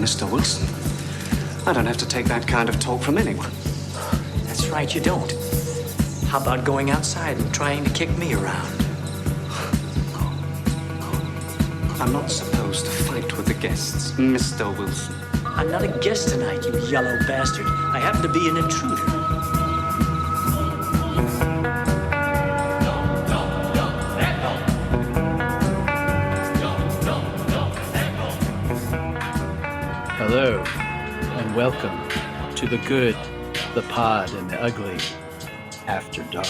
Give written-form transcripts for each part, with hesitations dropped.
Mr. Wilson. I don't have to take that kind of talk from anyone. That's right, you don't. How about going outside and trying to kick me around? I'm not supposed to fight with the guests, Mr. Wilson. I'm not a guest tonight, you yellow bastard. I happen to be an intruder. Hello, and welcome to The Good, the Pod, and the Ugly After Dark,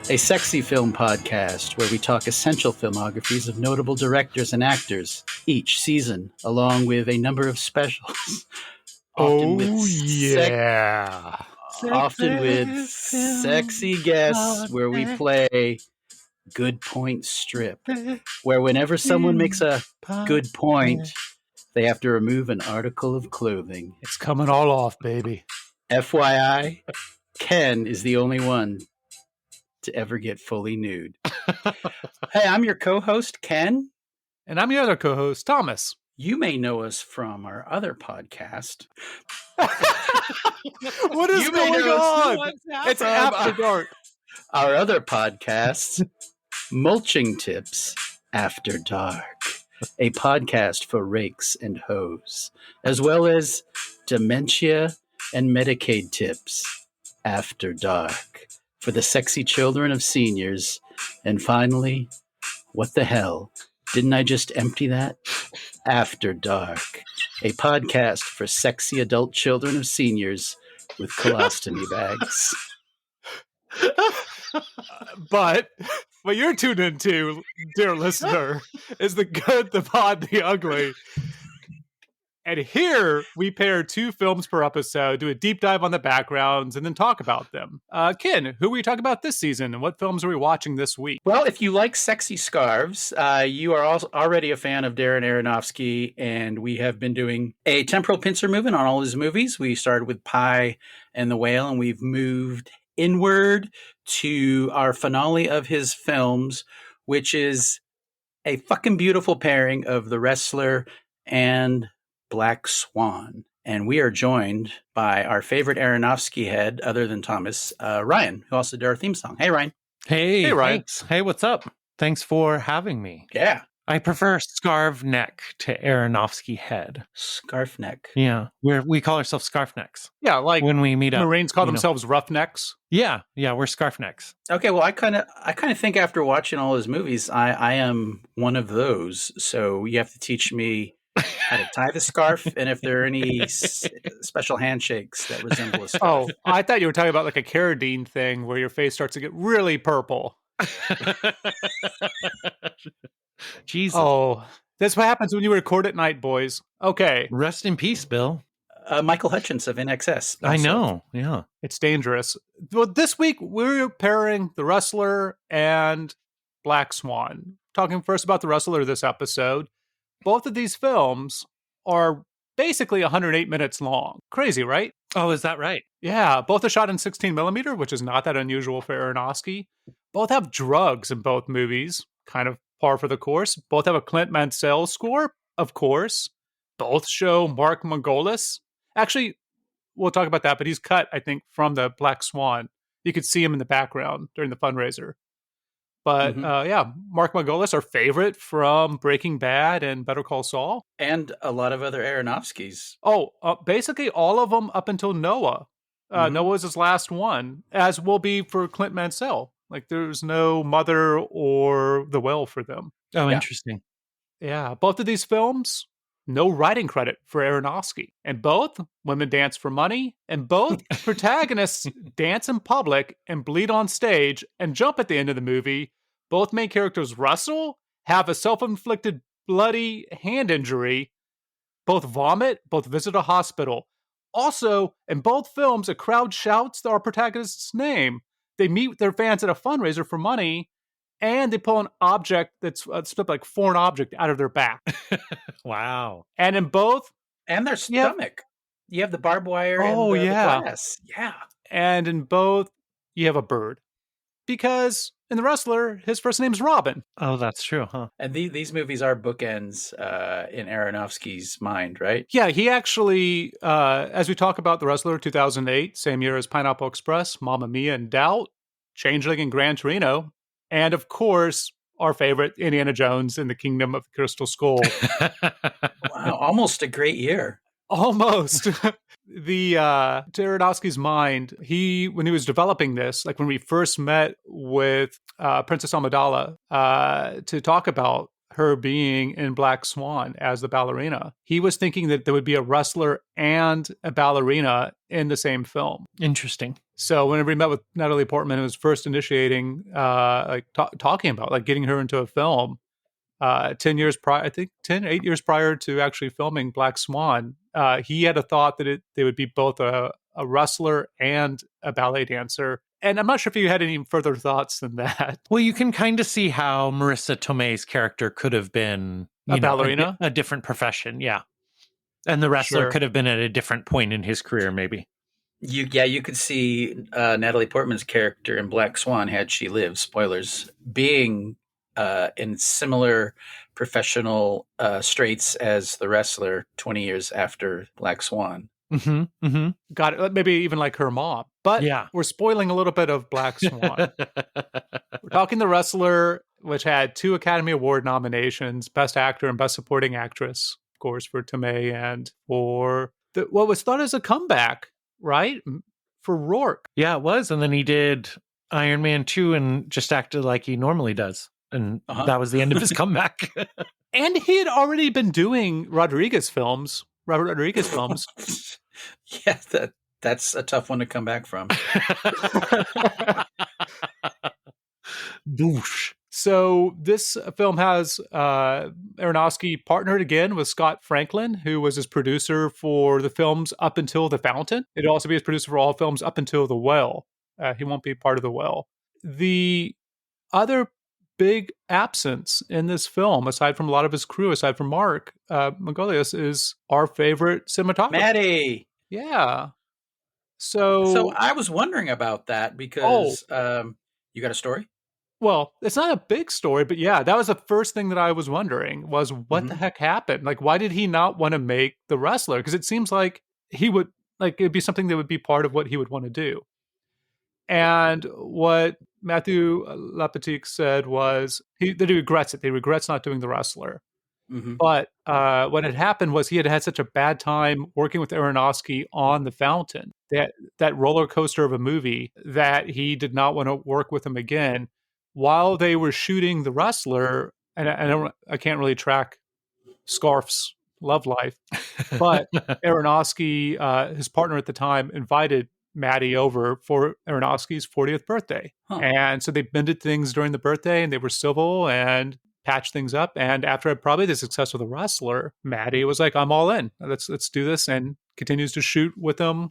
a sexy film podcast where we talk essential filmographies of notable directors and actors each season, along with a number of specials. Often with sexy guests where we play Good Point Strip, where whenever someone makes a good point, they have to remove an article of clothing. It's coming all off, baby. FYI, Ken is the only one to ever get fully nude. Hey, I'm your co-host, Ken. And I'm your other co-host, Thomas. You may know us from our other podcast. What is going on? It's After Dark. Our other podcast, Mulching Tips After Dark. A podcast for rakes and hoes, as well as dementia and Medicaid tips after dark for the sexy children of seniors. And finally, what the hell? Didn't I just empty that? After Dark, a podcast for sexy adult children of seniors with colostomy bags. But what you're tuned into, dear listener, is The Good, the Pod, the Ugly. And here we pair two films per episode, do a deep dive on the backgrounds, and then talk about them. Ken, who are we talking about this season, and what films are we watching this week? Well, if you like sexy scarves, you are already a fan of Darren Aronofsky, and we have been doing a temporal pincer movement on all his movies. We started with Pi and the Whale, and we've moved inward to our finale of his films, which is a fucking beautiful pairing of The Wrestler and Black Swan. And we are joined by our favorite Aronofsky head, other than Thomas, Ryan, who also did our theme song. Hey, Ryan. Hey, Ryan. thanks. Hey, what's up? Thanks for having me. Yeah. I prefer scarf neck to Aronofsky head. Scarf neck. Yeah, we call ourselves scarf necks. Yeah, like when we meet up. Marines call themselves roughnecks. Yeah, we're scarf necks. Okay, well, I kind of think after watching all his movies, I am one of those. So you have to teach me how to tie the scarf, and if there are any special handshakes that resemble a scarf. Oh, I thought you were talking about like a Carradine thing where your face starts to get really purple. Jesus. Oh, that's what happens when you record at night, boys. Okay. Rest in peace, Bill. Michael Hutchins of NXS. I know, yeah. It's dangerous. Well, this week we're pairing The Wrestler and Black Swan. Talking first about The Wrestler this episode. Both of these films are basically 108 minutes long. Crazy, right? Oh, is that right? Yeah, both are shot in 16 millimeter, which is not that unusual for Aronofsky. Both have drugs in both movies, kind of par for the course. Both have a Clint Mansell score, of course. Both show Mark Margolis. Actually, we'll talk about that, but he's cut, I think, from the Black Swan. You could see him in the background during the fundraiser. But yeah, Mark Margolis, our favorite from Breaking Bad and Better Call Saul. And a lot of other Aronofskys. Oh, basically all of them up until Noah. Noah's his last one, as will be for Clint Mansell. Like, there's no Mother or The Whale for them. Oh, interesting. Yeah, both of these films, no writing credit for Aronofsky. And both, women dance for money. And both protagonists dance in public and bleed on stage and jump at the end of the movie. Both main characters wrestle, have a self-inflicted bloody hand injury, both vomit, both visit a hospital. Also, in both films, a crowd shouts our protagonist's name. They meet their fans at a fundraiser for money, and they pull an object that's like foreign object out of their back. Wow. And in both... And their stomach. You have the barbed wire and the glass. Yeah. And in both, you have a bird. Because in The Wrestler, his first name's Robin. Oh, that's true, huh? And these movies are bookends in Aronofsky's mind, right? Yeah, he actually, as we talk about The Wrestler 2008, same year as Pineapple Express, Mamma Mia and Doubt, Changeling and Gran Torino, and of course, our favorite, Indiana Jones and the Kingdom of the Crystal Skull. Wow, almost a great year. Almost. To Aronofsky's mind, when he was developing this, like when we first met with Princess Amidala to talk about her being in Black Swan as the ballerina, he was thinking that there would be a wrestler and a ballerina in the same film. Interesting. So whenever he met with Natalie Portman and was first initiating, talking about like getting her into a film, 10 years prior, I think 8 years prior to actually filming Black Swan, he had a thought that they would be both a wrestler and a ballet dancer. And I'm not sure if you had any further thoughts than that. Well, you can kind of see how Marissa Tomei's character could have been A ballerina? a different profession. Yeah. And the wrestler Sure. could have been at a different point in his career, maybe. You could see Natalie Portman's character in Black Swan, had she lived, spoilers, being in similar professional straits as the wrestler 20 years after Black Swan. Mm-hmm. Mm-hmm. Got it. Maybe even like her mom. But Yeah. we're spoiling a little bit of Black Swan. We're talking The Wrestler, which had 2 Academy Award nominations, Best Actor and Best Supporting Actress, of course, for Tomei and for what was thought as a comeback, right? For Rourke. Yeah, it was. And then he did Iron Man 2 and just acted like he normally does. And that was the end of his comeback. And he had already been doing Robert Rodriguez films. Yeah, that's a tough one to come back from. Boosh. So this film has Aronofsky partnered again with Scott Franklin, who was his producer for the films up until The Fountain. It'd also be his producer for all films up until The Well. He won't be part of The Well. The other big absence in this film, aside from a lot of his crew, aside from Mark Magolius, is our favorite cinematographer. Maddie! Yeah. So So I was wondering about that because you got a story? well, it's not a big story, but yeah, that was the first thing that I was wondering was what the heck happened? Like, why did he not want to make The Wrestler? Because it seems like he would, like, it'd be something that would be part of what he would want to do. And what Matthew Lepatique said was that he regrets it. He regrets not doing The Wrestler. Mm-hmm. But what had happened was he had had such a bad time working with Aronofsky on The Fountain, that roller coaster of a movie, that he did not want to work with him again. While they were shooting The Wrestler, and I can't really track Scarf's love life, but Aronofsky, his partner at the time, invited Maddie over for Aronofsky's 40th birthday. And so they bended things during the birthday, and they were civil and patched things up. And after probably the success of The Wrestler, Maddie was like, I'm all in. Let's do this, and continues to shoot with them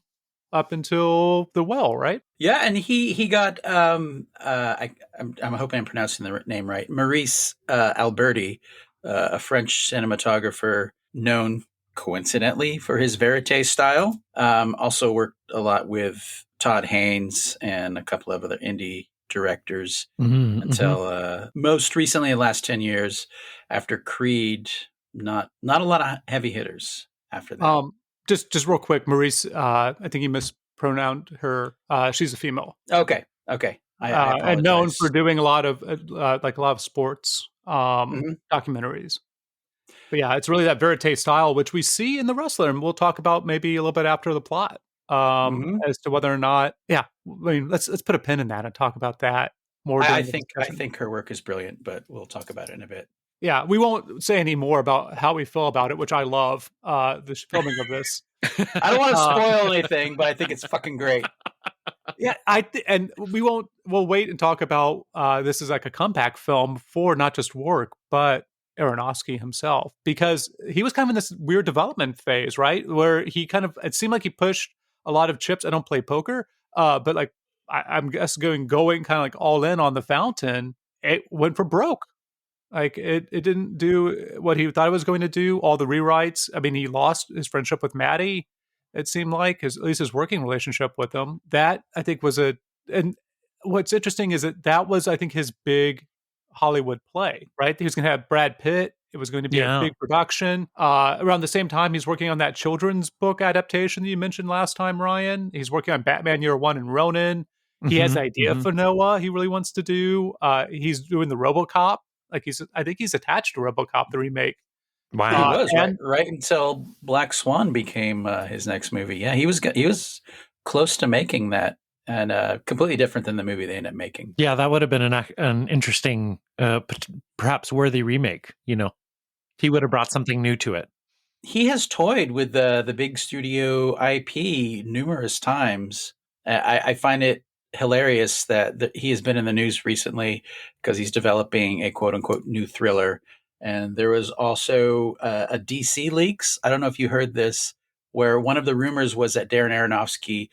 up until The Well, right? Yeah, and he got I'm hoping I'm pronouncing the name right. Maryse Alberti, a French cinematographer known coincidentally for his vérité style. Also worked a lot with Todd Haynes and a couple of other indie directors until most recently, the last 10 years after Creed. Not a lot of heavy hitters after that. Just real quick, Maryse, I think you mispronounced her. She's a female. Okay. I apologize. And known for doing a lot of sports documentaries. But yeah, it's really that verite style, which we see in The Wrestler, and we'll talk about maybe a little bit after the plot as to whether or not. Yeah, I mean, let's put a pin in that and talk about that more. I think her work is brilliant, but we'll talk about it in a bit. Yeah, we won't say any more about how we feel about it, which I love the filming of this. I don't want to spoil anything, but I think it's fucking great. Yeah, and we'll wait and talk about this is like a comeback film for not just Rourke, but Aronofsky himself, because he was kind of in this weird development phase, right? Where he it seemed like he pushed a lot of chips. I don't play poker, but like I'm guess going kind of like all in on The Fountain. It went for broke. Like it didn't do what he thought it was going to do. All the rewrites. I mean, he lost his friendship with Maddie. It seemed like at least his working relationship with him. That I think was and what's interesting is that was, I think, his big Hollywood play, right? He was going to have Brad Pitt. It was going to be a big production. Around the same time, he's working on that children's book adaptation that you mentioned last time, Ryan. He's working on Batman Year One and Ronin. He has an idea for Noah he really wants to do. He's doing the RoboCop. I think he's attached to RoboCop, the remake. Wow. He was right until Black Swan became his next movie. Yeah, he was close to making that, and completely different than the movie they ended up making. Yeah, that would have been an interesting, perhaps worthy remake. He would have brought something new to it. He has toyed with the big studio IP numerous times. I find it hilarious that he has been in the news recently because he's developing a quote unquote new thriller. And there was also a DC leaks. I don't know if you heard this, where one of the rumors was that Darren Aronofsky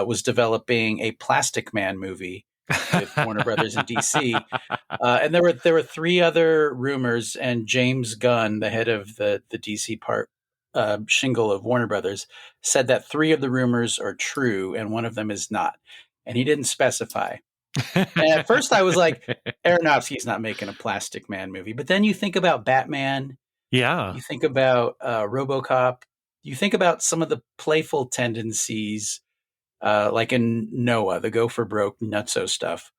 was developing a Plastic Man movie with Warner Brothers in DC. And there were three other rumors, and James Gunn, the head of the DC part shingle of Warner Brothers, said that three of the rumors are true and one of them is not. And he didn't specify. And at first I was like, Aronofsky's not making a Plastic Man movie. But then you think about Batman. Yeah. You think about RoboCop. You think about some of the playful tendencies, like in Noah, the go for broke nutso stuff.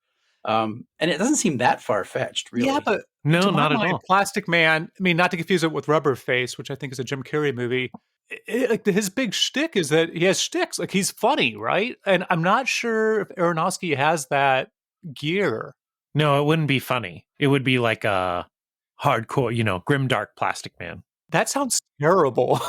And it doesn't seem that far-fetched, really. Yeah, but No, to my not at mind, all. Plastic Man, I mean, not to confuse it with Rubber Face, which I think is a Jim Carrey movie. His big shtick is that he has shticks. Like, he's funny, right? And I'm not sure if Aronofsky has that gear. No, it wouldn't be funny. It would be like a hardcore, grimdark Plastic Man. That sounds terrible.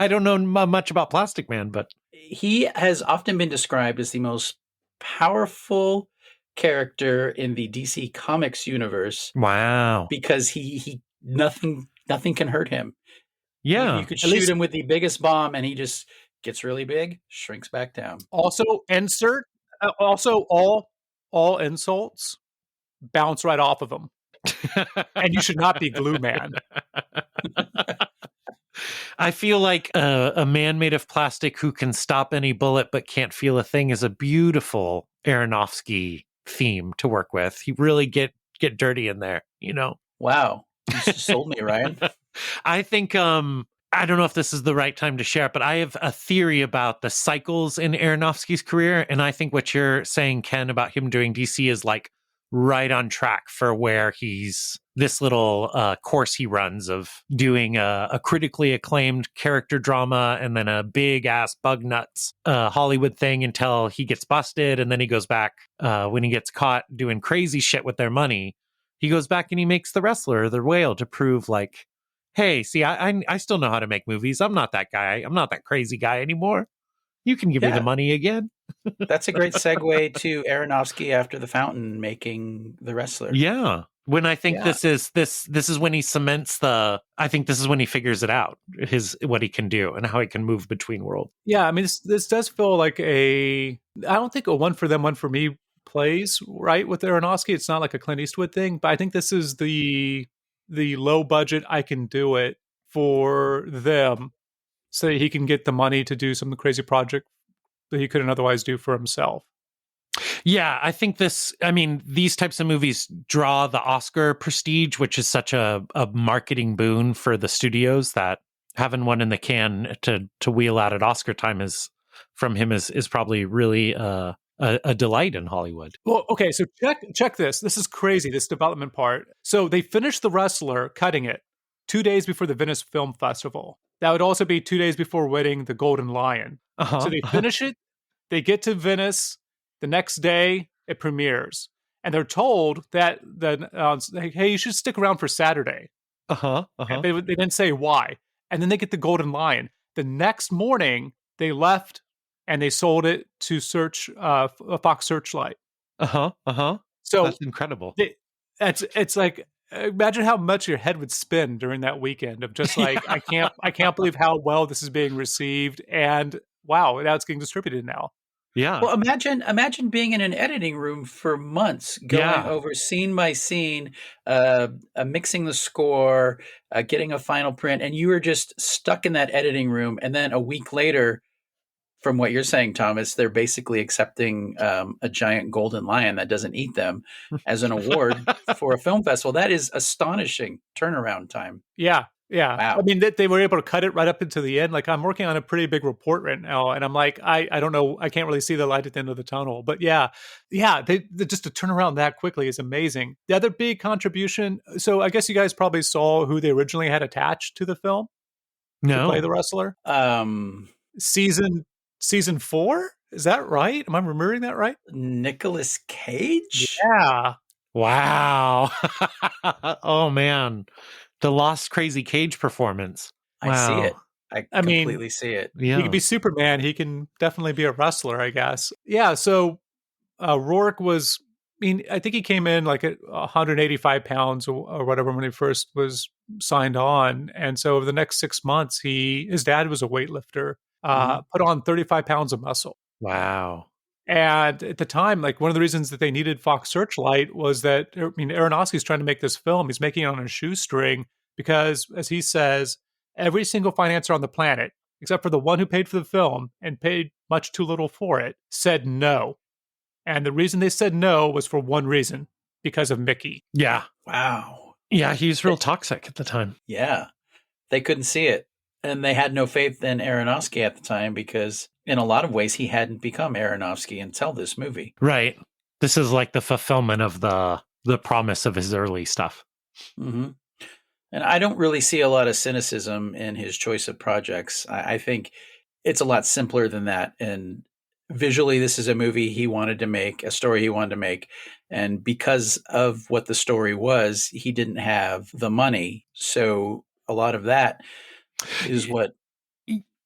I don't know much about Plastic Man, but he has often been described as the most powerful character in the DC Comics universe. Wow. Because he nothing can hurt him. Yeah. You could shoot him with the biggest bomb and he just gets really big, shrinks back down. Also, all insults bounce right off of him. And you should not be Glue Man. I feel like a man made of plastic who can stop any bullet but can't feel a thing is a beautiful Aronofsky theme to work with. He really get dirty in there, Wow. You just sold me, Ryan. I think I don't know if this is the right time to share it, but I have a theory about the cycles in Aronofsky's career. And I think what you're saying, Ken, about him doing DC is like right on track for where he's this little course he runs of doing a critically acclaimed character drama and then a big ass bug nuts Hollywood thing until he gets busted. And then he goes back when he gets caught doing crazy shit with their money. He goes back and he makes The Wrestler, The Whale, to prove like, hey, see, I still know how to make movies. I'm not that guy. I'm not that crazy guy anymore. You can give me the money again. That's a great segue to Aronofsky after The Fountain making The Wrestler. Yeah. When I think this is when he cements I think this is when he figures it out, what he can do and how he can move between worlds. Yeah, I mean, this does feel like I don't think a one for them, one for me plays right with Aronofsky. It's not like a Clint Eastwood thing, but I think this is the low budget, I can do it for them so that he can get the money to do some crazy project that he couldn't otherwise do for himself. Yeah, I think these types of movies draw the Oscar prestige, which is such a marketing boon for the studios that having one in the can to wheel out at Oscar time is probably really a delight in Hollywood. Well, okay, so check this. This is crazy, this development part. So they finished The Wrestler, cutting it 2 days before the Venice Film Festival. That would also be 2 days before winning the Golden Lion. So they finish it, they get to Venice, the next day it premieres. And they're told that hey, you should stick around for Saturday. And they didn't say why. And then they get the Golden Lion. The next morning, they left and they sold it to Fox Searchlight. So that's incredible. It's like, imagine how much your head would spin during that weekend of just like, I can't believe how well this is being received, and wow, now it's getting distributed now. Yeah. Well, imagine being in an editing room for months, going over scene by scene, mixing the score, getting a final print, and you were just stuck in that editing room. And then a week later, from what you're saying, Thomas, they're basically accepting a giant golden lion that doesn't eat them as an award for a film festival. That is astonishing turnaround time. Yeah. Yeah. Wow. I mean, they were able to cut it right up into the end. Like, I'm working on a pretty big report right now, and I'm like, I don't know. I can't really see the light at the end of the tunnel. But yeah, they just to turn around that quickly is amazing. The other big contribution, so I guess you guys probably saw who they originally had attached to the film to play No. the wrestler. Season 4? Is that right? Am I remembering that right? Nicolas Cage? Yeah. Wow. Oh, man. The Lost Crazy Cage performance. I see Wow. it. I completely see it. Yeah. He could be Superman. He can definitely be a wrestler, I guess. Yeah, so Rourke was, I mean, I think he came in like at 185 pounds or whatever when he first was signed on. And so over the next 6 months, his dad was a weightlifter, put on 35 pounds of muscle. Wow. And at the time, like one of the reasons that they needed Fox Searchlight was that, I mean, Aronofsky's trying to make this film. He's making it on a shoestring because, as he says, every single financier on the planet, except for the one who paid for the film and paid much too little for it, said no. And the reason they said no was for one reason, because of Mickey. Yeah. Wow. Yeah, he was real toxic at the time. Yeah. They couldn't see it. And they had no faith in Aronofsky at the time because in a lot of ways he hadn't become Aronofsky until this movie. Right. This is like the fulfillment of the promise of his early stuff. Mm-hmm. And I don't really see a lot of cynicism in his choice of projects. I think it's a lot simpler than that. And visually, this is a movie he wanted to make, a story he wanted to make. And because of what the story was, he didn't have the money. So a lot of that is what...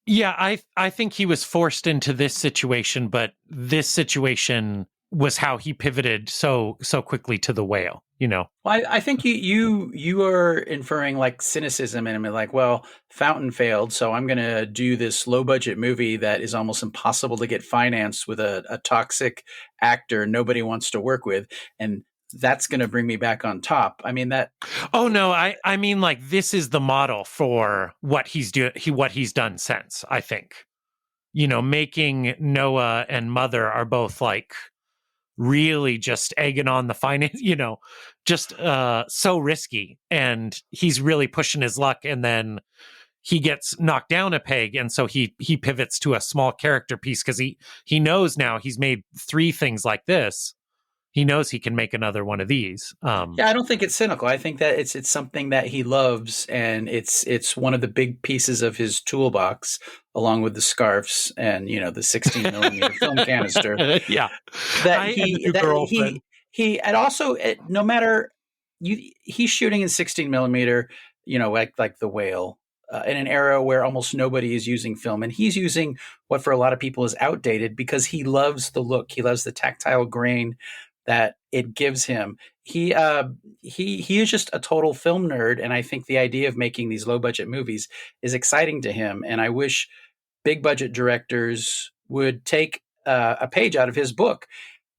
Yeah, I think he was forced into this situation, but this situation was how he pivoted so quickly to The Whale, you know? Well, I think you are inferring like cynicism in him, like, well, Fountain failed, so I'm going to do this low budget movie that is almost impossible to get financed with a toxic actor nobody wants to work with, and that's going to bring me back on top. I mean that. Oh no, I mean like this is the model for what he's done since. I think, you know, making Noah and Mother are both like really just egging on the finance, you know, just so risky, and he's really pushing his luck, and then he gets knocked down a peg, and so he pivots to a small character piece because he knows now he's made 3 things like this. He knows he can make another one of these. Yeah, I don't think it's cynical. I think that it's something that he loves, and it's one of the big pieces of his toolbox, along with the scarves and, you know, the 16 millimeter film canister. Yeah, And also no matter he's shooting in 16 millimeter, you know, like The Whale. In an era where almost nobody is using film, and he's using what for a lot of people is outdated because he loves the look. He loves the tactile grain that it gives him. He is just a total film nerd, and I think the idea of making these low budget movies is exciting to him. And I wish big budget directors would take a page out of his book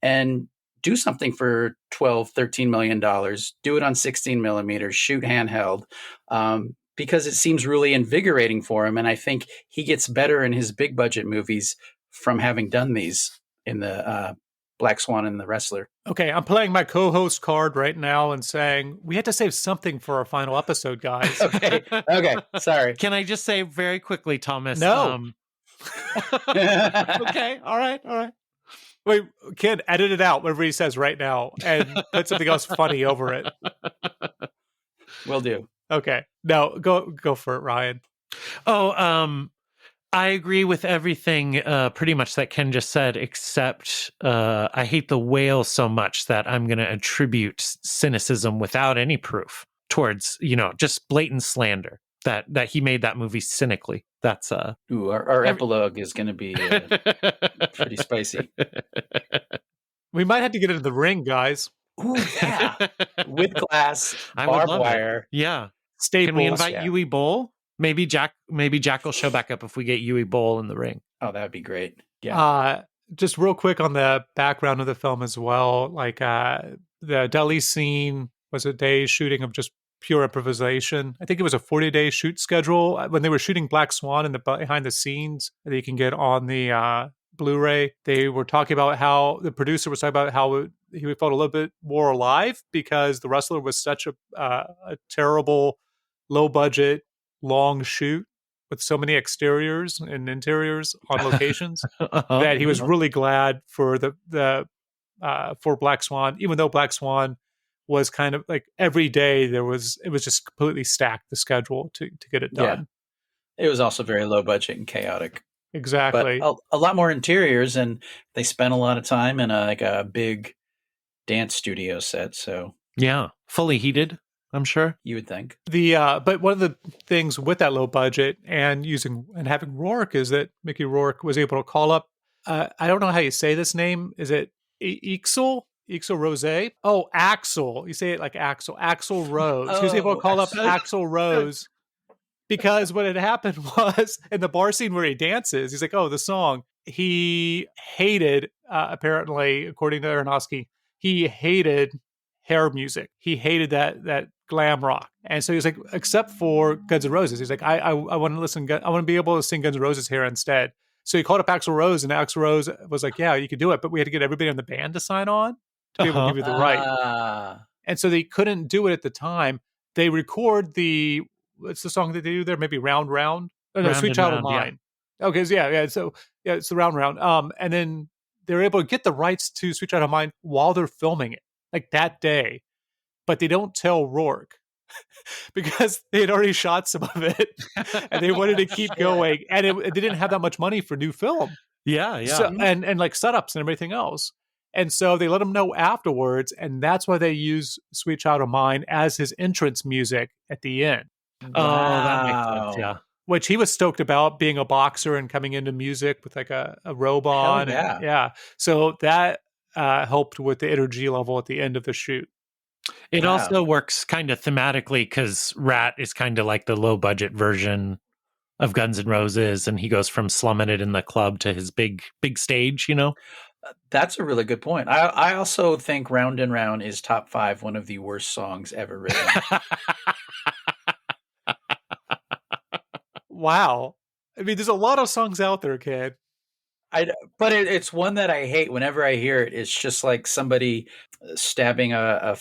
and do something for $12-13 million. Do it on 16 millimeters, shoot handheld. Because it seems really invigorating for him. And I think he gets better in his big budget movies from having done these in the Black Swan and The Wrestler. Okay, I'm playing my co-host card right now and saying, we had to save something for our final episode, guys. Okay, sorry. Can I just say very quickly, Thomas? No. Okay, all right. Wait, kid, edit it out, whatever he says right now, and put something else funny over it. Will do. Okay. No, go for it, Ryan. Oh, I agree with everything pretty much that Ken just said, except I hate The Whale so much that I'm going to attribute cynicism without any proof towards, you know, just blatant slander that he made that movie cynically. That's Ooh, our epilogue is going to be pretty spicy. We might have to get into the ring, guys. Ooh, yeah. With glass, barbed wire. Yeah. Staples. Can we invite Yui Bowl? Maybe Jack will show back up if we get Yui Bowl in the ring. Oh, that would be great. Yeah. Just real quick on the background of the film as well. Like the deli scene was a day's shooting of just pure improvisation. I think it was a 40-day shoot schedule. When they were shooting Black Swan in the behind the scenes that you can get on the Blu-ray, they were talking about how the producer was talking about how he felt a little bit more alive because The Wrestler was such a terrible, low-budget, long shoot with so many exteriors and interiors on locations that he was really glad for for Black Swan, even though Black Swan was kind of like every day it was just completely stacked, the schedule to get it done. Yeah. It was also very low budget and chaotic. Exactly. But a lot more interiors, and they spent a lot of time in a big dance studio set. So yeah, fully heated, I'm sure. You would think. But one of the things with that low budget and having Rourke is that Mickey Rourke was able to call up. I don't know how you say this name. Is it Ixel Rose? Oh, Axel. You say it like Axel. Axel Rose. He was able to call up Axel Rose because what had happened was in the bar scene where he dances, he's like, oh, the song. He hated, apparently, according to Aronofsky, he hated hair music. He hated that glam rock. And so he's like, except for Guns N' Roses. He's like, I want to listen. I want to be able to sing Guns N' Roses here instead. So he called up Axl Rose, and Axl Rose was like, yeah, you could do it. But we had to get everybody in the band to sign on to be able to give you the right. And so they couldn't do it at the time. They record what's the song that they do there? Maybe Round Round? Oh, no, Sweet Child of Mine. Yeah. Okay, so yeah. So yeah, it's the Round Round. And then they're able to get the rights to Sweet Child of Mine while they're filming it, like that day. But they don't tell Rourke because they had already shot some of it and they wanted to keep going. And they didn't have that much money for new film. Yeah. So, and like setups and everything else. And so they let him know afterwards. And that's why they use Sweet Child of Mine as his entrance music at the end. Oh, that makes sense. Yeah. Which he was stoked about, being a boxer and coming into music with like a robe on. Hell yeah. So that helped with the energy level at the end of the shoot. It also works kind of thematically because Rat is kind of like the low budget version of Guns N' Roses, and he goes from slumming it in the club to his big stage, you know? That's a really good point. I also think Round and Round is top 5, one of the worst songs ever written. Wow. I mean, there's a lot of songs out there, kid. But it's one that I hate. Whenever I hear it, it's just like somebody stabbing a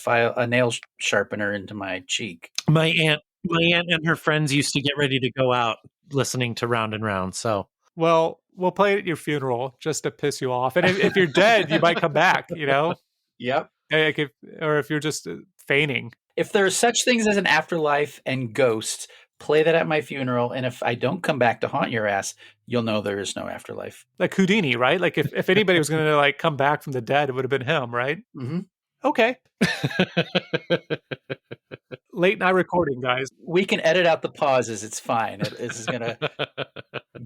nail sharpener into my cheek. My aunt and her friends used to get ready to go out listening to Round and Round. So, well, we'll play it at your funeral just to piss you off. And if you're dead, you might come back. You know. Yep. Like if you're just feigning. If there are such things as an afterlife and ghosts, play that at my funeral, and if I don't come back to haunt your ass, you'll know there is no afterlife. Like Houdini, right? Like if anybody was going to like come back from the dead, it would have been him, right? Mm-hmm. Okay. Late night recording, guys. We can edit out the pauses. It's fine. This is going to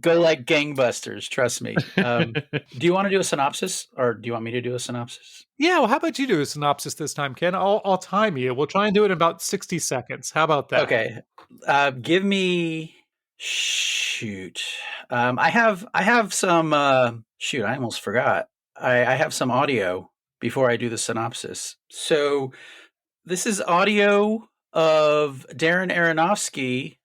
go like gangbusters. Trust me. Do you want to do a synopsis, or do you want me to do a synopsis? Yeah. Well, how about you do a synopsis this time, Ken? I'll time you. We'll try and do it in about 60 seconds. How about that? Okay. Give me. Shoot. I have some. Shoot. I almost forgot. I have some audio before I do the synopsis. So this is audio of Darren Aronofsky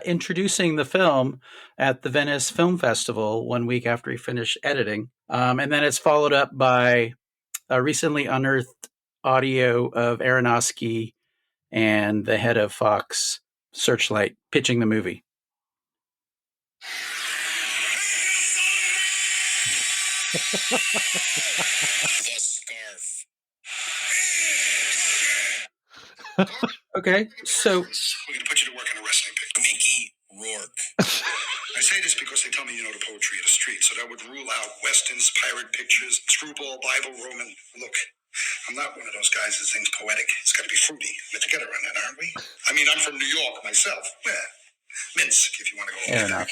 introducing the film at the Venice Film Festival 1 week after he finished editing. And then it's followed up by a recently unearthed audio of Aronofsky and the head of Fox Searchlight pitching the movie. The scarf. Okay, so We're going to put you to work on a wrestling pick. Mickey Rourke. I say this because they tell me you know the poetry of the street, so that would rule out westerns, pirate pictures, screwball, Bible, Roman. Look, I'm not one of those guys that thinks poetic. It's got to be fruity. We're together on that, aren't we? I mean, I'm from New York myself. Yeah. Minsk, if you want to go over there.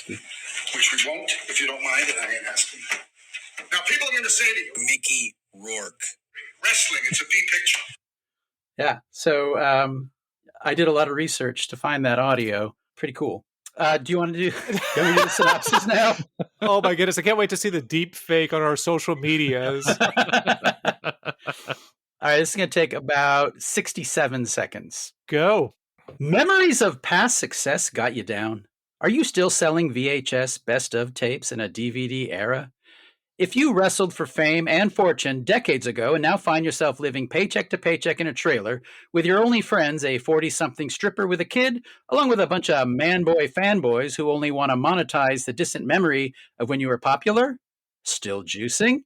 Which we won't, if you don't mind, and I ain't asking. Now, people are going to say to you, Mickey Rourke. Wrestling, it's a B picture. yeah, so I did a lot of research to find that audio. Pretty cool. Do you want to do the synopsis now? Oh my goodness. I can't wait to see the deep fake on our social medias. All right, this is going to take about 67 seconds. Go. Memories of past success got you down. Are you still selling VHS best of tapes in a DVD era? If you wrestled for fame and fortune decades ago and now find yourself living paycheck to paycheck in a trailer with your only friends, a 40-something stripper with a kid, along with a bunch of man-boy fanboys who only want to monetize the distant memory of when you were popular? Still juicing?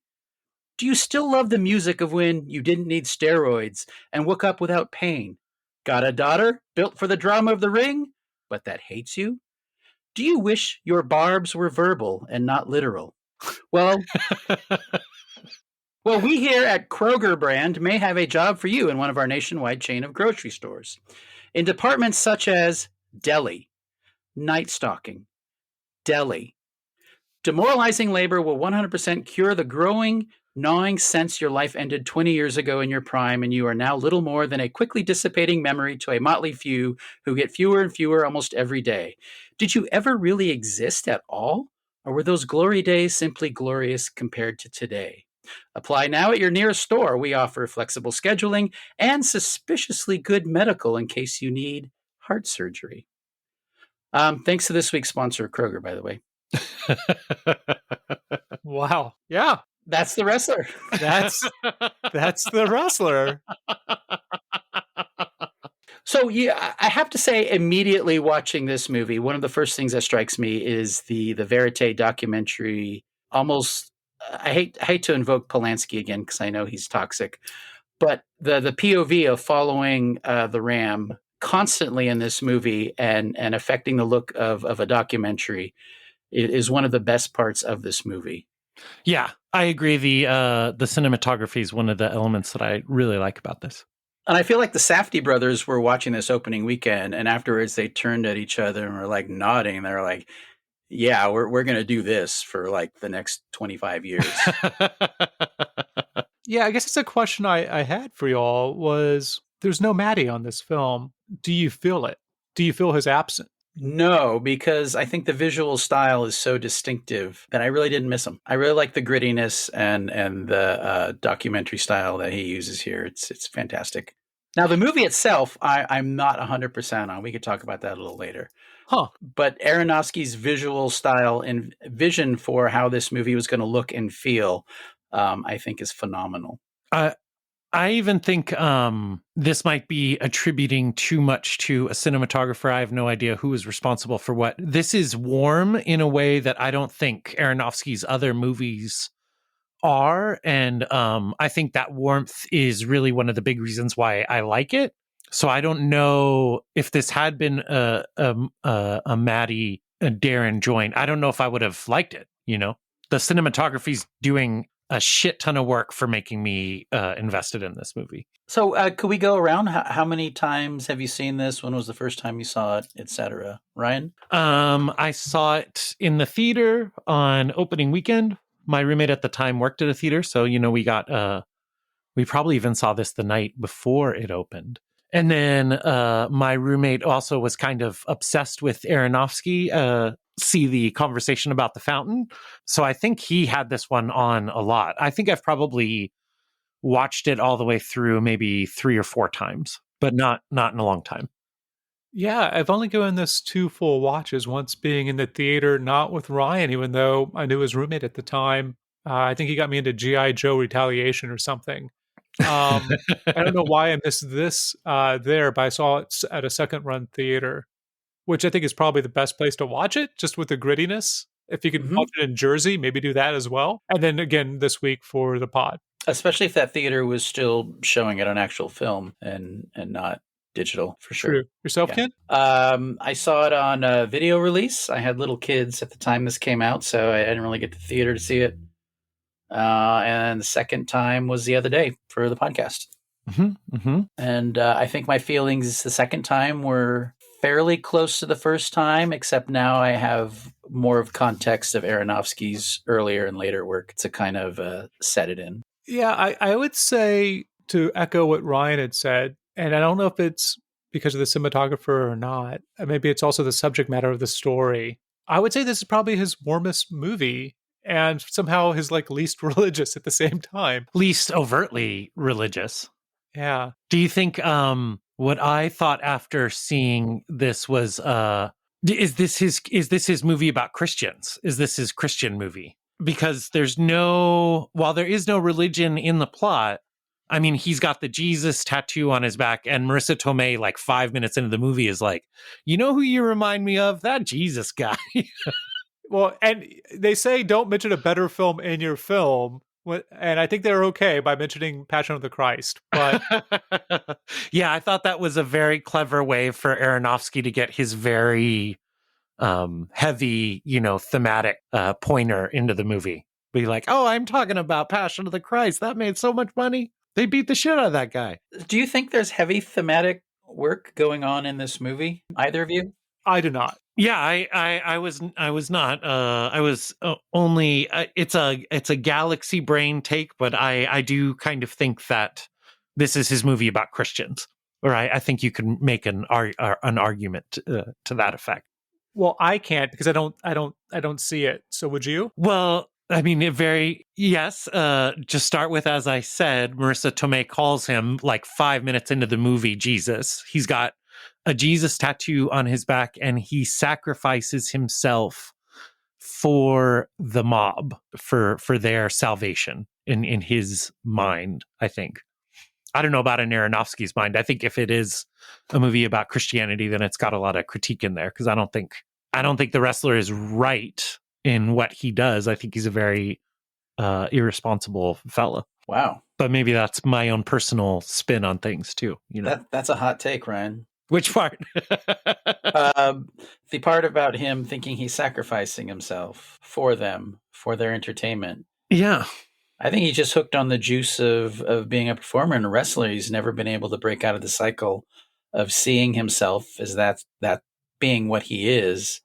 Do you still love the music of when you didn't need steroids and woke up without pain? Got a daughter built for the drama of the ring, but that hates you? Do you wish your barbs were verbal and not literal? Well, we here at Kroger Brand may have a job for you in one of our nationwide chain of grocery stores. In departments such as deli, night stocking, deli. Demoralizing labor will 100% cure the growing, gnawing sense your life ended 20 years ago in your prime, and you are now little more than a quickly dissipating memory to a motley few who get fewer and fewer almost every day. Did you ever really exist at all? Or were those glory days simply glorious compared to today? Apply now at your nearest store. We offer flexible scheduling and suspiciously good medical in case you need heart surgery. Thanks to this week's sponsor, Kroger, by the way. Wow. Yeah. That's the wrestler. That's the wrestler. So yeah, I have to say, immediately watching this movie, one of the first things that strikes me is the vérité documentary. Almost, I hate to invoke Polanski again because I know he's toxic, but the POV of following the Ram constantly in this movie and affecting the look of a documentary is one of the best parts of this movie. Yeah, I agree. The cinematography is one of the elements that I really like about this. And I feel like the Safdie brothers were watching this opening weekend, and afterwards they turned at each other and were like nodding. They're like, "Yeah, we're going to do this for like the next 25 years." Yeah, I guess it's a question I had for y'all was there's no Maddie on this film. Do you feel it? Do you feel his absence? No, because I think the visual style is so distinctive that I really didn't miss him. I really like the grittiness and the documentary style that he uses here. It's fantastic. Now, the movie itself, I'm not 100% on. We could talk about that a little later. Huh. But Aronofsky's visual style and vision for how this movie was going to look and feel, I think is phenomenal. I even think this might be attributing too much to a cinematographer. I have no idea who is responsible for what. This is warm in a way that I don't think Aronofsky's other movies are. And I think that warmth is really one of the big reasons why I like it. So I don't know if this had been a Maddie, a Darren joint. I don't know if I would have liked it. You know, the cinematography's doing a shit ton of work for making me invested in this movie. So could we go around? How many times have you seen this? When was the first time you saw it, etc.? Ryan? I saw it in the theater on opening weekend. My roommate at the time worked at a theater. So, you know, we probably even saw this the night before it opened. And then my roommate also was kind of obsessed with Aronofsky. See the conversation about the fountain. So I think he had this one on a lot. I think I've probably watched it all the way through maybe 3 or 4 times, but not in a long time. Yeah, I've only given this 2 full watches, once being in the theater, not with Ryan, even though I knew his roommate at the time. I think he got me into G.I. Joe Retaliation or something. I don't know why I missed this there, but I saw it at a second run theater, which I think is probably the best place to watch it, just with the grittiness. If you could watch it in Jersey, maybe do that as well. And then again this week for the pod. Especially if that theater was still showing it on actual film and not digital, for sure. True. Yourself, Yeah. Ken? I saw it on a video release. I had little kids at the time this came out, so I didn't really get to the theater to see it. And the second time was the other day for the podcast. And I think my feelings the second time were fairly close to the first time, except now I have more of context of Aronofsky's earlier and later work to kind of set it in. Yeah, I would say, to echo what Ryan had said, and I don't know if it's because of the cinematographer or not, maybe it's also the subject matter of the story. I would say this is probably his warmest movie and somehow his least religious at the same time. Least overtly religious. Yeah. Do you think What I thought after seeing this was, is this his movie about Christians? Is this his Christian movie? Because while there is no religion in the plot, I mean, he's got the Jesus tattoo on his back, and Marissa Tomei, like 5 minutes into the movie, is like, you know who you remind me of? That Jesus guy. Well, and they say don't mention a better film in your film. And I think they're okay by mentioning Passion of the Christ. But yeah, I thought that was a very clever way for Aronofsky to get his very heavy, thematic pointer into the movie. Be like, oh, I'm talking about Passion of the Christ. That made so much money. They beat the shit out of that guy. Do you think there's heavy thematic work going on in this movie? Either of you? I do not. Yeah, I was not. I was only. It's a galaxy brain take, but I do kind of think that this is his movie about Christians, or I think you can make an argument to that effect. Well, I can't because I don't see it. So would you? Well, I mean, yes. Just start with, as I said, Marissa Tomei calls him like 5 minutes into the movie Jesus. He's got a Jesus tattoo on his back, and he sacrifices himself for the mob, for their salvation in his mind, I think. I don't know about in Aronofsky's mind. I think if it is a movie about Christianity, then it's got a lot of critique in there, because I don't think the wrestler is right in what he does. I think he's a very irresponsible fella. Wow. But maybe that's my own personal spin on things too. That's a hot take, Ryan. Which part? The part about him thinking he's sacrificing himself for them, for their entertainment. Yeah. I think he's just hooked on the juice of being a performer and a wrestler. He's never been able to break out of the cycle of seeing himself as that being what he is.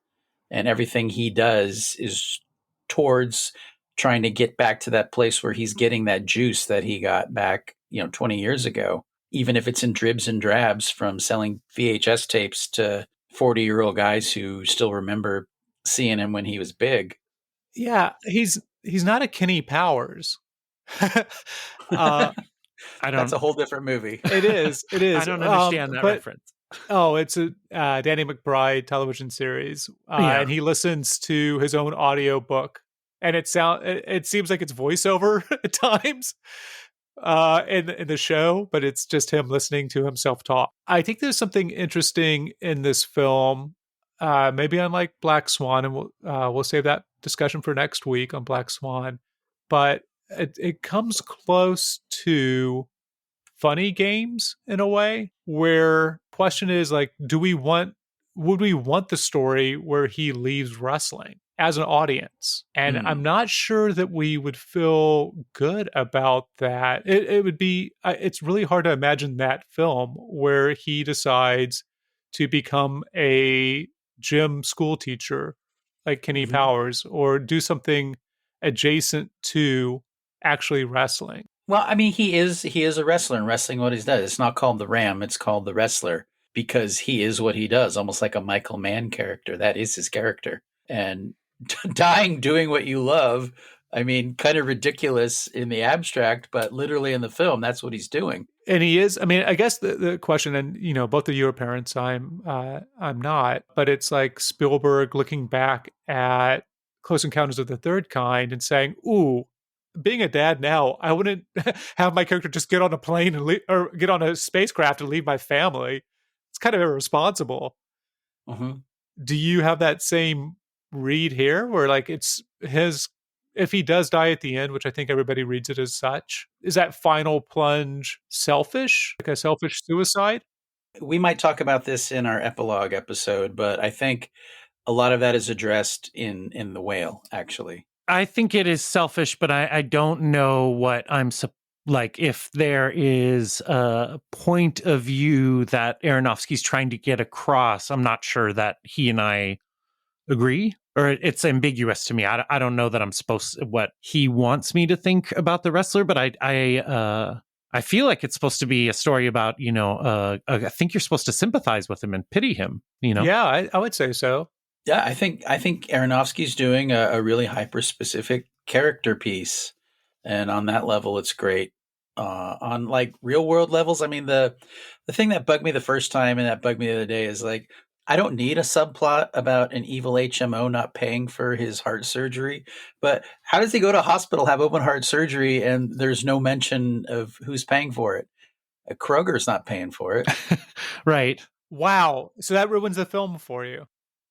And everything he does is towards trying to get back to that place where he's getting that juice that he got back, 20 years ago. Even if it's in dribs and drabs from selling VHS tapes to 40-year-old guys who still remember seeing him when he was big. Yeah, he's not a Kenny Powers. That's a whole different movie. It is. I don't understand that reference. Oh, it's a Danny McBride television series, and he listens to his own audio book, and it seems like it's voiceover at times in the show, but it's just him listening to himself talk. I think there's something interesting in this film, maybe unlike Black Swan, and we'll save that discussion for next week on Black Swan, but it comes close to funny games in a way, where question is like, would we want the story where he leaves wrestling as an audience? And I'm not sure that we would feel good about that. It would be, it's really hard to imagine that film where he decides to become a gym school teacher like Kenny Powers, or do something adjacent to actually wrestling. Well, I mean, he is a wrestler, and wrestling what he does. It's not called the Ram, it's called the Wrestler, because he is what he does, almost like a Michael Mann character. That is his character. And dying doing what you love, I mean, kind of ridiculous in the abstract, but literally in the film, that's what he's doing. And he is, I mean, I guess the question, and both of you are parents, I'm not, but it's like Spielberg looking back at Close Encounters of the Third Kind and saying, ooh, being a dad now, I wouldn't have my character just get on a plane and or get on a spacecraft and leave my family. It's kind of irresponsible. Mm-hmm. Do you have that same read here, where like it's his, if he does die at the end, which I think everybody reads it as such, is that final plunge selfish, like a selfish suicide? We might talk about this in our epilogue episode, but I think a lot of that is addressed in The Whale, actually. I think it is selfish, but I don't know what I'm like. If there is a point of view that Aronofsky's trying to get across, I'm not sure that he and I agree, or it's ambiguous to me. I don't know that I'm supposed what he wants me to think about the wrestler, but I feel like it's supposed to be a story about I think you're supposed to sympathize with him and pity him. Yeah, I would say so. Yeah, I think Aronofsky's doing a really hyper-specific character piece, and on that level, it's great. on like real world levels. I mean, the thing that bugged me the first time and that bugged me the other day is like, I don't need a subplot about an evil HMO not paying for his heart surgery, but how does he go to a hospital, have open heart surgery, and there's no mention of who's paying for it? Kroger's not paying for it. Right. Wow. So that ruins the film for you.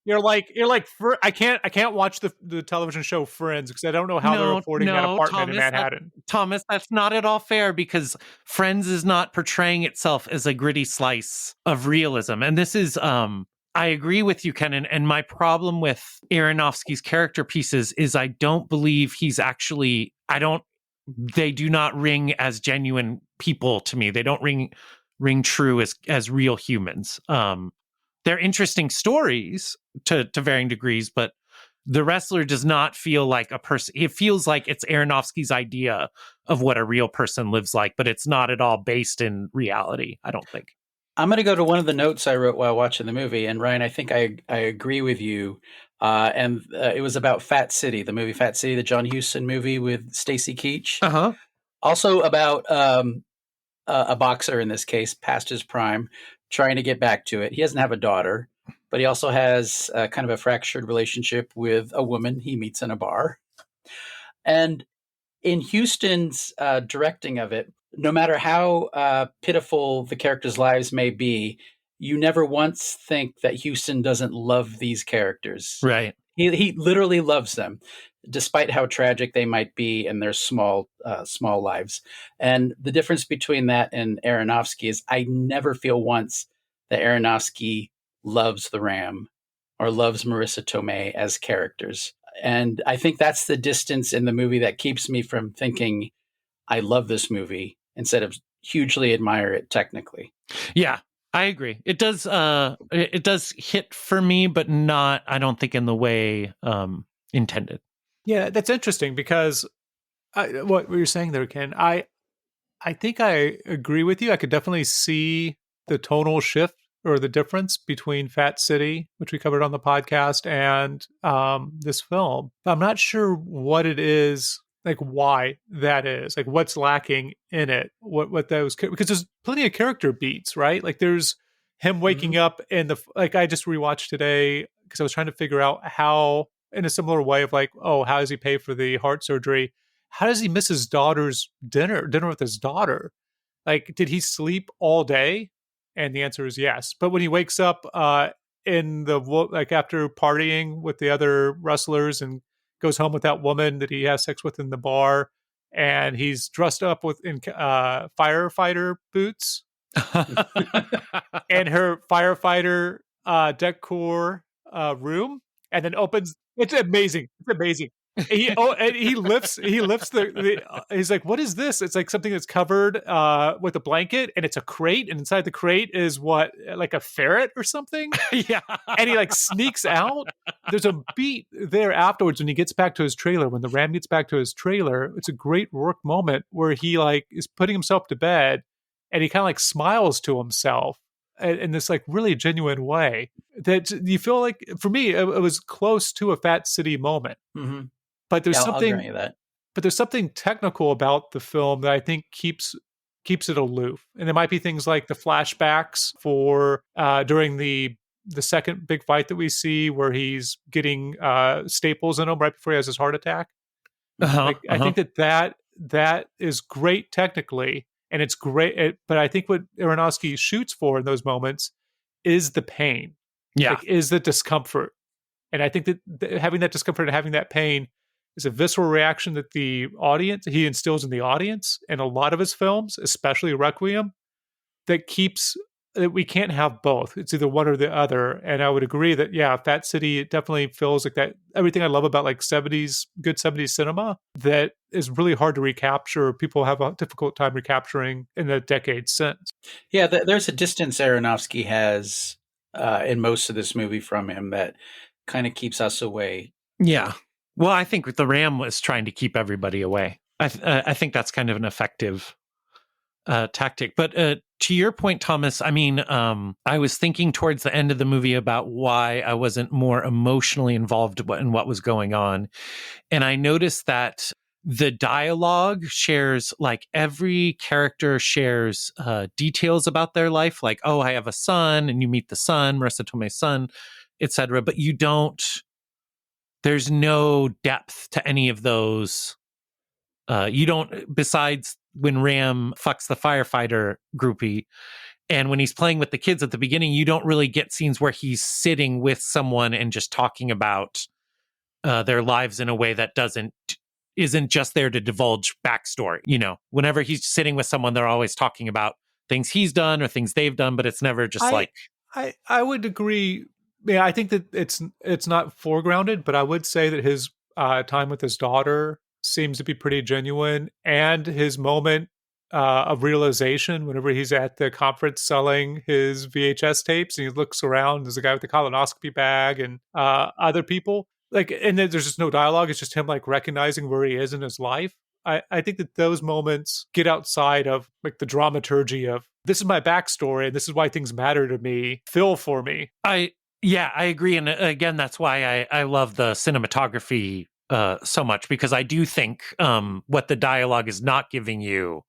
I can't watch the television show Friends because I don't know how they're affording that apartment in Manhattan. Thomas, that's not at all fair because Friends is not portraying itself as a gritty slice of realism. And this is, I agree with you, Ken. And my problem with Aronofsky's character pieces is I don't believe he's actually, they do not ring as genuine people to me. They don't ring true as real humans. They're interesting stories to varying degrees, but The Wrestler does not feel like a person. It feels like it's Aronofsky's idea of what a real person lives like, but it's not at all based in reality, I don't think. I'm going to go to one of the notes I wrote while watching the movie. And Ryan, I think I agree with you. It was about Fat City, the movie Fat City, the John Huston movie with Stacy Keach. Uh-huh. Also about a boxer, in this case, past his prime, trying to get back to it. He doesn't have a daughter, but he also has kind of a fractured relationship with a woman he meets in a bar. And in Huston's directing of it, no matter how pitiful the characters' lives may be, you never once think that Huston doesn't love these characters. Right. He literally loves them, despite how tragic they might be in their small lives. And the difference between that and Aronofsky is I never feel once that Aronofsky loves the Ram or loves Marissa Tomei as characters. And I think that's the distance in the movie that keeps me from thinking I love this movie instead of hugely admire it technically. Yeah, I agree. It does hit for me, but not, I don't think, in the way intended. Yeah, that's interesting because what you're saying there, Ken, I think I agree with you. I could definitely see the tonal shift or the difference between Fat City, which we covered on the podcast, and this film. But I'm not sure what it is, like why that is, like what's lacking in it, what those, because there's plenty of character beats, right? Like there's him waking up in like I just rewatched today because I was trying to figure out how, in a similar way of like, oh, how does he pay for the heart surgery? How does he miss his daughter's dinner with his daughter? Like, did he sleep all day? And the answer is yes. But when he wakes up in the, like after partying with the other wrestlers and goes home with that woman that he has sex with in the bar, and he's dressed up in firefighter boots and her firefighter decor room, and then opens. It's amazing. It's amazing. And he lifts the he's like, what is this? It's like something that's covered with a blanket, and it's a crate, and inside the crate is what, like a ferret or something. Yeah. And he like sneaks out. There's a beat there afterwards when he gets back to his trailer, when the Ram gets back to his trailer. It's a great Rourke moment where he like is putting himself to bed, and he kind of like smiles to himself in this like really genuine way that you feel like, for me, it was close to a Fat City moment. Mm-hmm. But there's I'll grant you that. But there's something technical about the film that I think keeps it aloof. And there might be things like the flashbacks for during the second big fight that we see where he's getting staples in him right before he has his heart attack. I think that is great technically, and it's great. But I think what Aronofsky shoots for in those moments is the pain. Yeah. Like, is the discomfort. And I think that having that discomfort and having that pain is a visceral reaction that he instills in the audience in a lot of his films, especially Requiem, that we can't have both. It's either one or the other. And I would agree that, yeah, Fat City, it definitely feels like that. Everything I love about like good 70s cinema that is really hard to recapture. People have a difficult time recapturing in the decades since. Yeah, there's a distance Aronofsky has in most of this movie from him that kind of keeps us away. Yeah. Well, I think the Ram was trying to keep everybody away. I think that's kind of an effective tactic. But to your point, Thomas, I mean, I was thinking towards the end of the movie about why I wasn't more emotionally involved in what was going on. And I noticed that the dialogue shares, like, every character shares details about their life, like, oh, I have a son, and you meet the son, Marissa Tomei's son, etc. But you don't, there's no depth to any of those. You don't, besides when Ram fucks the firefighter groupie, and when he's playing with the kids at the beginning, you don't really get scenes where he's sitting with someone and just talking about their lives in a way that isn't just there to divulge backstory. You know, whenever he's sitting with someone, they're always talking about things he's done or things they've done, but it's never just I would agree. Yeah, I think that it's not foregrounded, but I would say that his time with his daughter seems to be pretty genuine, and his moment of realization whenever he's at the conference selling his VHS tapes and he looks around, there's a guy with the colonoscopy bag and other people, like, and then there's just no dialogue. It's just him like recognizing where he is in his life. I think that those moments get outside of like the dramaturgy of this is my backstory and this is why things matter to me. Feel for me. I agree. And again, that's why I love the cinematography so much, because I do think what the dialogue is not giving you,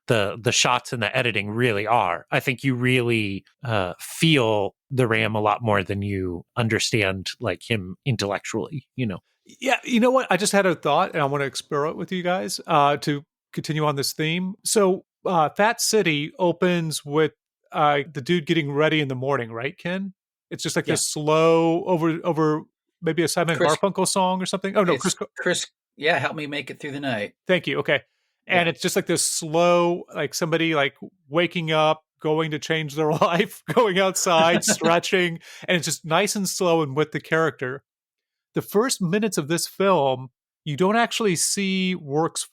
the shots and the editing really are. I think you really feel the Ram a lot more than you understand, like, him intellectually, you know. Yeah, you know what? I just had a thought, and I want to explore it with you guys to continue on this theme. So, Fat City opens with the dude getting ready in the morning, right, Ken? It's just like this slow over maybe a Simon Garfunkel song or something. Oh no, Chris. Yeah, help me make it through the night. Thank you. Okay, and it's just like this slow, like somebody like waking up, going to change their life, going outside, stretching, and it's just nice and slow and with the character. The first minutes of this film, you don't actually see Rourke's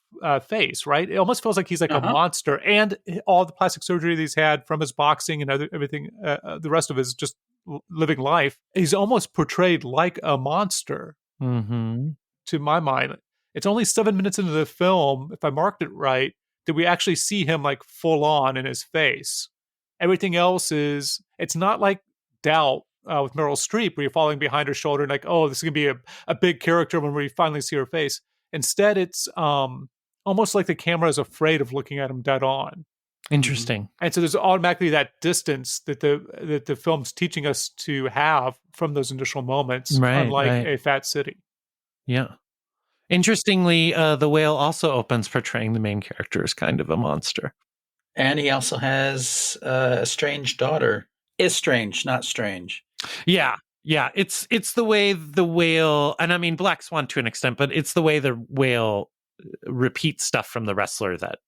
face, right? It almost feels like he's like a monster, and all the plastic surgery that he's had from his boxing and everything, the rest of his just living life, he's almost portrayed like a monster. Mm-hmm. To my mind, it's only 7 minutes into the film, if I marked it right, that we actually see him like full on in his face. Everything else it's not like Doubt with Meryl Streep, where you're following behind her shoulder and like, oh, this is going to be a big character when we finally see her face. Instead, it's almost like the camera is afraid of looking at him dead on. Interesting. And so there's automatically that distance that the film's teaching us to have from those initial moments, unlike a Fat City. Yeah. Interestingly, The Whale also opens portraying the main character as kind of a monster. And he also has a strange daughter. Is strange, not strange. Yeah. It's the way The Whale, and I mean Black Swan to an extent, but it's the way The Whale repeats stuff from The Wrestler that.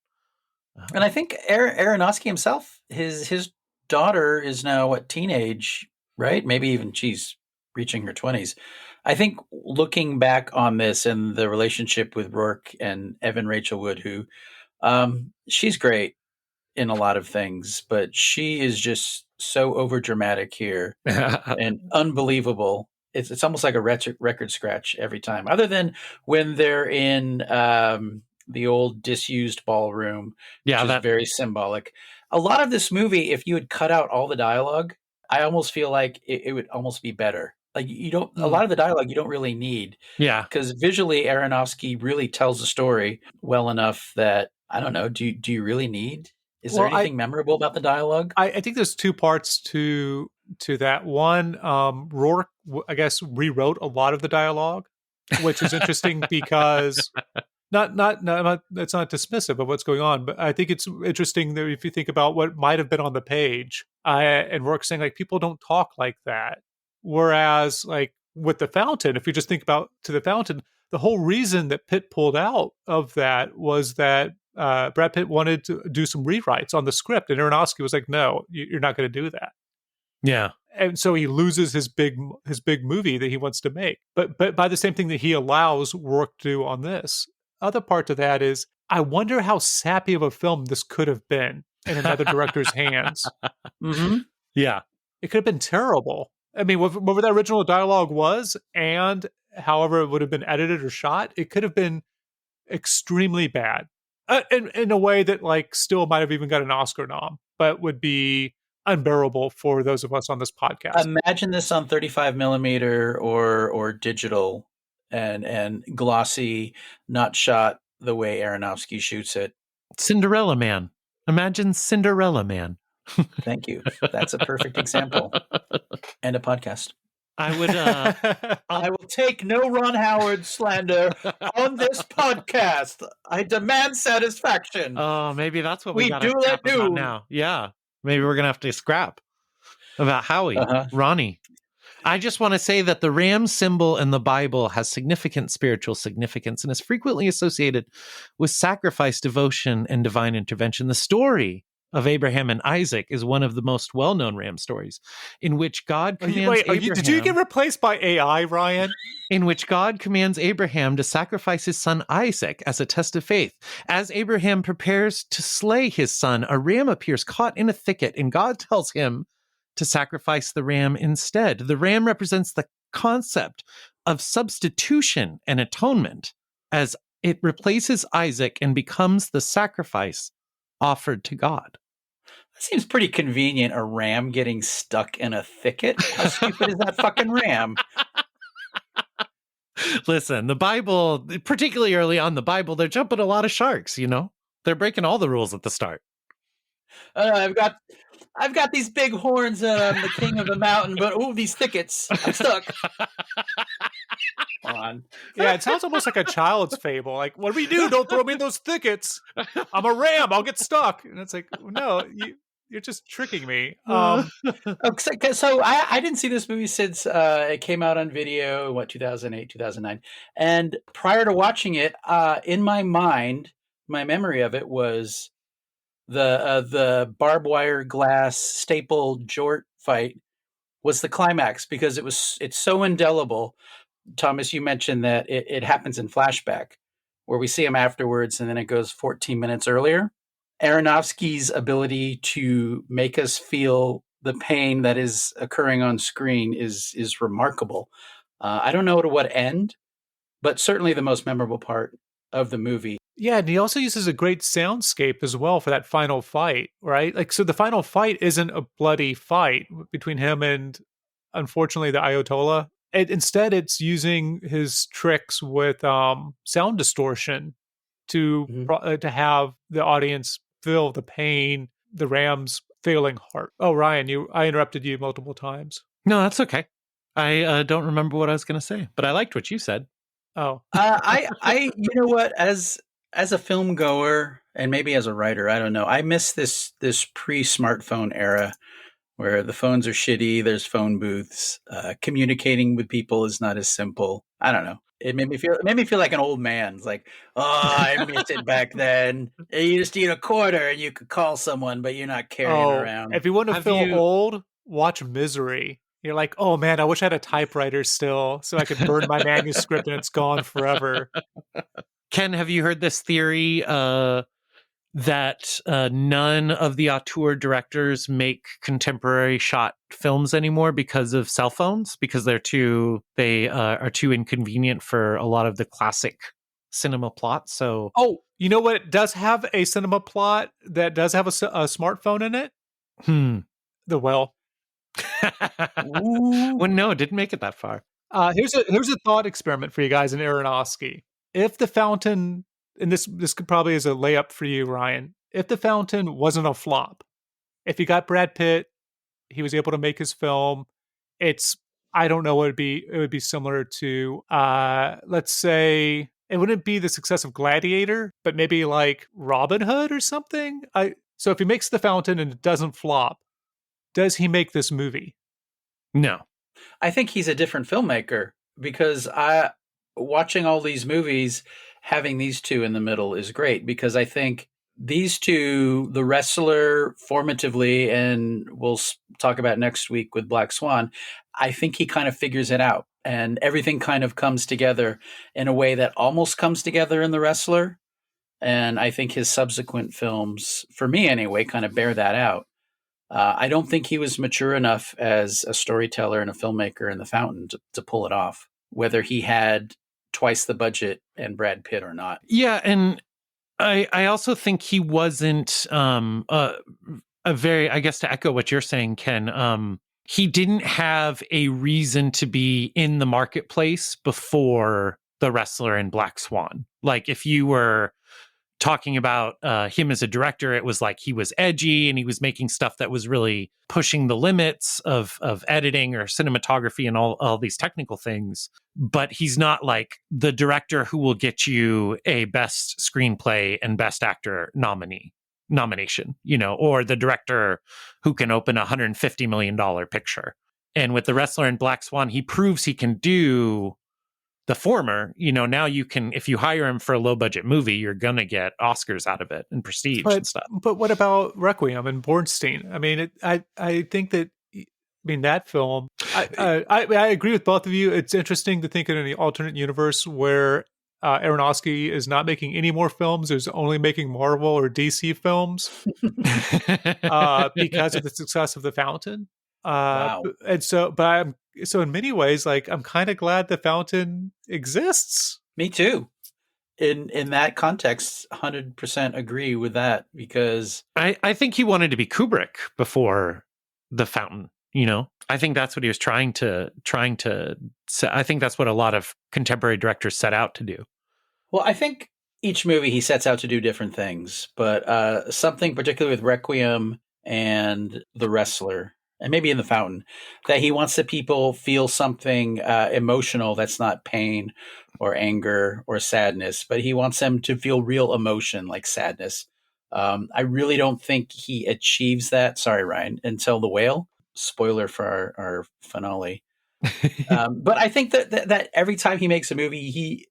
And I think Aronofsky himself, his daughter is now teenage, right? Maybe even she's reaching her 20s. I think looking back on this and the relationship with Rourke and Evan Rachel Wood, who she's great in a lot of things, but she is just so overdramatic here and unbelievable. It's almost like a record scratch every time, other than when they're in the old disused ballroom, which is very symbolic. A lot of this movie, if you had cut out all the dialogue, I almost feel like it would almost be better. Like you don't, a lot of the dialogue you don't really need. Yeah. Because visually Aronofsky really tells the story well enough that, I don't know, do you really need? Is there anything memorable about the dialogue? I think there's two parts to that. One, Rourke, I guess, rewrote a lot of the dialogue, which is interesting because not it's not dismissive of what's going on, but I think it's interesting that if you think about what might have been on the page, and Rourke saying like people don't talk like that. Whereas, like with The Fountain, if you just think about To the Fountain, the whole reason that Pitt pulled out of that was that Brad Pitt wanted to do some rewrites on the script, and Aronofsky was like, "No, you're not going to do that." Yeah, and so he loses his big movie that he wants to make. But by the same thing that he allows Rourke to do on this, other part to that is, I wonder how sappy of a film this could have been in another director's hands. Mm-hmm. Yeah, it could have been terrible. I mean, whatever the original dialogue was, and however it would have been edited or shot, it could have been extremely bad. In a way that, like, still might have even got an Oscar nom, but would be unbearable for those of us on this podcast. Imagine this on 35 millimeter or digital and glossy, not shot the way Aronofsky shoots it. Cinderella Man. Imagine Cinderella Man. Thank you. That's a perfect example. And a podcast. I would. I will take no Ron Howard slander on this podcast. I demand satisfaction. Oh, maybe that's what we We got to do scrap let about do. now. Yeah, maybe we're gonna have to scrap about Howie, Ronnie. I just want to say that the ram symbol in the Bible has significant spiritual significance and is frequently associated with sacrifice, devotion, and divine intervention. The story of Abraham and Isaac is one of the most well-known ram stories, in which God commands Abraham. Did you get replaced by AI, Ryan? In which God commands Abraham to sacrifice his son Isaac as a test of faith. As Abraham prepares to slay his son, a ram appears caught in a thicket, and God tells him to sacrifice the ram instead. The ram represents the concept of substitution and atonement, as it replaces Isaac and becomes the sacrifice offered to God. That seems pretty convenient, a ram getting stuck in a thicket. How stupid is that fucking ram? Listen, the Bible, particularly early on the Bible, they're jumping a lot of sharks, you know? They're breaking all the rules at the start. I've got these big horns and I'm the king of the mountain, but these thickets, I'm stuck. Come on. Yeah, it sounds almost like a child's fable. Like, what do we do? Don't throw me in those thickets. I'm a ram. I'll get stuck. And it's like, no, you're just tricking me. So I didn't see this movie since it came out on video, 2008, 2009. And prior to watching it, in my mind, my memory of it was the barbed wire glass staple jort fight was the climax because it's so indelible. Thomas, you mentioned that it happens in flashback where we see him afterwards and then it goes 14 minutes earlier. Aronofsky's ability to make us feel the pain that is occurring on screen is remarkable. I don't know to what end, but certainly the most memorable part of the movie. Yeah, and he also uses a great soundscape as well for that final fight, right? Like, so the final fight isn't a bloody fight between him and, unfortunately, the Ayatollah. Instead, it's using his tricks with sound distortion to have the audience feel the pain, the ram's failing heart. Oh, Ryan, I interrupted you multiple times. No, that's okay. I don't remember what I was going to say, but I liked what you said. Oh, I you know what, as a film goer and maybe as a writer, I don't know. I miss this pre-smartphone era where the phones are shitty. There's phone booths. Communicating with people is not as simple. I don't know. It made me feel like an old man. It's like, I miss it back then. You just need a quarter and you could call someone, but you're not carrying around. If you want to feel old, watch Misery. You're like, oh man, I wish I had a typewriter still so I could burn my manuscript and it's gone forever. Ken, have you heard this theory that none of the auteur directors make contemporary shot films anymore because of cell phones? Because they are too inconvenient for a lot of the classic cinema plots. So, you know what? It does have a cinema plot that does have a smartphone in it. The Well. Well, no, it didn't make it that far. Here's a thought experiment for you guys in Aronofsky. If The Fountain, and this could probably is a layup for you, Ryan. If The Fountain wasn't a flop, if you got Brad Pitt, he was able to make his film. I don't know what it would be similar to, let's say, it wouldn't be the success of Gladiator, but maybe like Robin Hood or something. So if he makes The Fountain and it doesn't flop, does he make this movie? No. I think he's a different filmmaker because watching all these movies, having these two in the middle is great because I think these two, The Wrestler formatively, and we'll talk about next week with Black Swan, I think he kind of figures it out and everything kind of comes together in a way that almost comes together in The Wrestler. And I think his subsequent films, for me anyway, kind of bear that out. I don't think he was mature enough as a storyteller and a filmmaker in The Fountain to pull it off, whether he had twice the budget and Brad Pitt or not. Yeah, and I also think he wasn't a very, I guess to echo what you're saying, Ken, he didn't have a reason to be in the marketplace before the wrestler in Black Swan. Like if you were talking about him as a director, it was like he was edgy and he was making stuff that was really pushing the limits of editing or cinematography and all these technical things. But he's not like the director who will get you a best screenplay and best actor nomination, or the director who can open a $150 million picture. And with the wrestler in Black Swan, he proves he can do the former. Now you can, if you hire him for a low budget movie, you're going to get Oscars out of it and prestige and stuff. But what about Requiem and Bornstein? I mean, I think that, that film, I agree with both of you. It's interesting to think in an alternate universe where Aronofsky is not making any more films, is only making Marvel or DC films because of the success of The Fountain. Wow. And so in many ways, like, I'm kind of glad The Fountain exists. Me too. In that context, 100% agree with that, because I think he wanted to be Kubrick before The Fountain. I think that's what he was trying to say. I think that's what a lot of contemporary directors set out to do. Well, I think each movie he sets out to do different things, but something particularly with Requiem and The Wrestler, and maybe in The Fountain, that he wants that people feel something emotional that's not pain or anger or sadness, but he wants them to feel real emotion like sadness. I really don't think he achieves that. Sorry, Ryan, until The Whale. Spoiler for our finale. But I think that every time he makes a movie,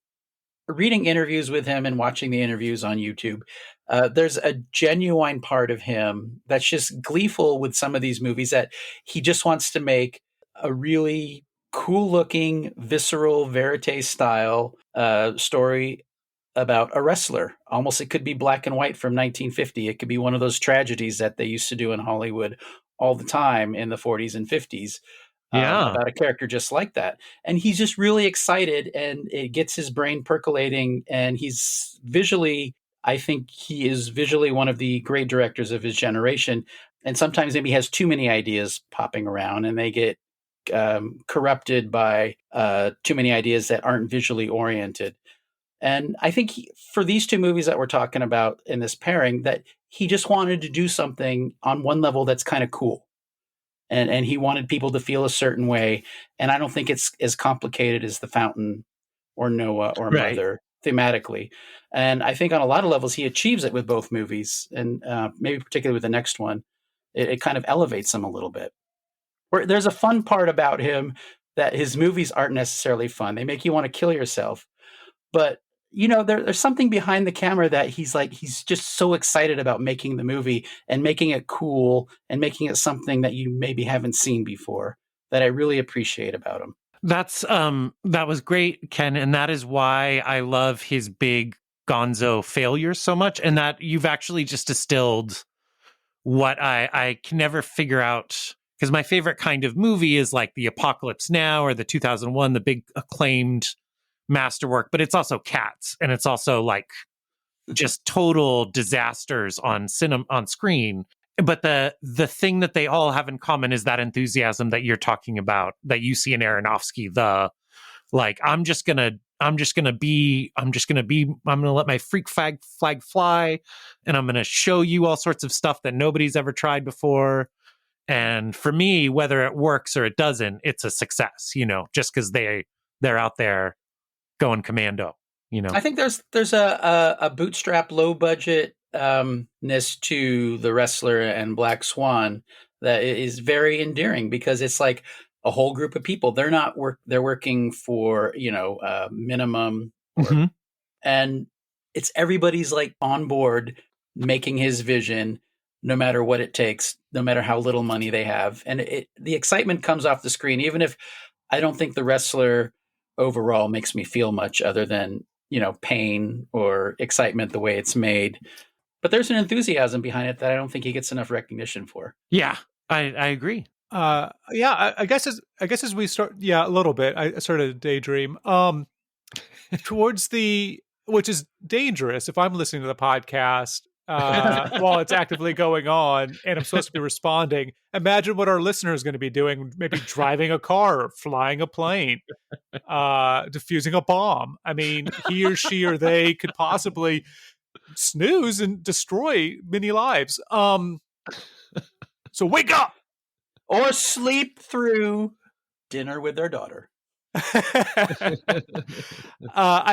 reading interviews with him and watching the interviews on YouTube, there's a genuine part of him that's just gleeful with some of these movies, that he just wants to make a really cool looking, visceral, verite style story about a wrestler. Almost, it could be black and white from 1950. It could be one of those tragedies that they used to do in Hollywood all the time in the 40s and 50s. About a character just like that. And he's just really excited, and it gets his brain percolating, and he's visually, I think he is visually one of the great directors of his generation. And sometimes maybe he has too many ideas popping around, and they get corrupted by too many ideas that aren't visually oriented. And I think for these two movies that we're talking about in this pairing, that he just wanted to do something on one level that's kind of cool. And he wanted people to feel a certain way. And I don't think it's as complicated as The Fountain or Noah or Mother thematically. And I think on a lot of levels, he achieves it with both movies. And maybe particularly with the next one, it kind of elevates him a little bit. Where there's a fun part about him, that his movies aren't necessarily fun. They make you want to kill yourself. But there's something behind the camera that he's just so excited about making the movie and making it cool and making it something that you maybe haven't seen before, that I really appreciate about him. That was great, Ken. And that is why I love his big gonzo failures so much. And that you've actually just distilled what I can never figure out. Because my favorite kind of movie is like The Apocalypse Now or the 2001, the big acclaimed masterwork, but it's also Cats, and it's also like just total disasters on screen. But the thing that they all have in common is that enthusiasm that you're talking about, that you see in Aronofsky. I'm gonna let my freak flag fly, and I'm gonna show you all sorts of stuff that nobody's ever tried before. And for me, whether it works or it doesn't, it's a success, just because they're out there going commando. I think there's a bootstrap, low budget ness to The Wrestler and Black Swan that is very endearing, because it's like a whole group of people. They're working for minimum, and it's everybody's like on board making his vision, no matter what it takes, no matter how little money they have. And the excitement comes off the screen, even if I don't think The Wrestler overall makes me feel much other than, pain or excitement the way it's made. But there's an enthusiasm behind it that I don't think he gets enough recognition for. Yeah, I agree. I guess as we start, a little bit, I started to daydream towards which is dangerous if I'm listening to the podcast while it's actively going on and I'm supposed to be responding. Imagine what our listener is going to be doing, maybe driving a car, or flying a plane, diffusing a bomb. I mean, he or she or they could possibly snooze and destroy many lives. So wake up! Or sleep through dinner with their daughter. I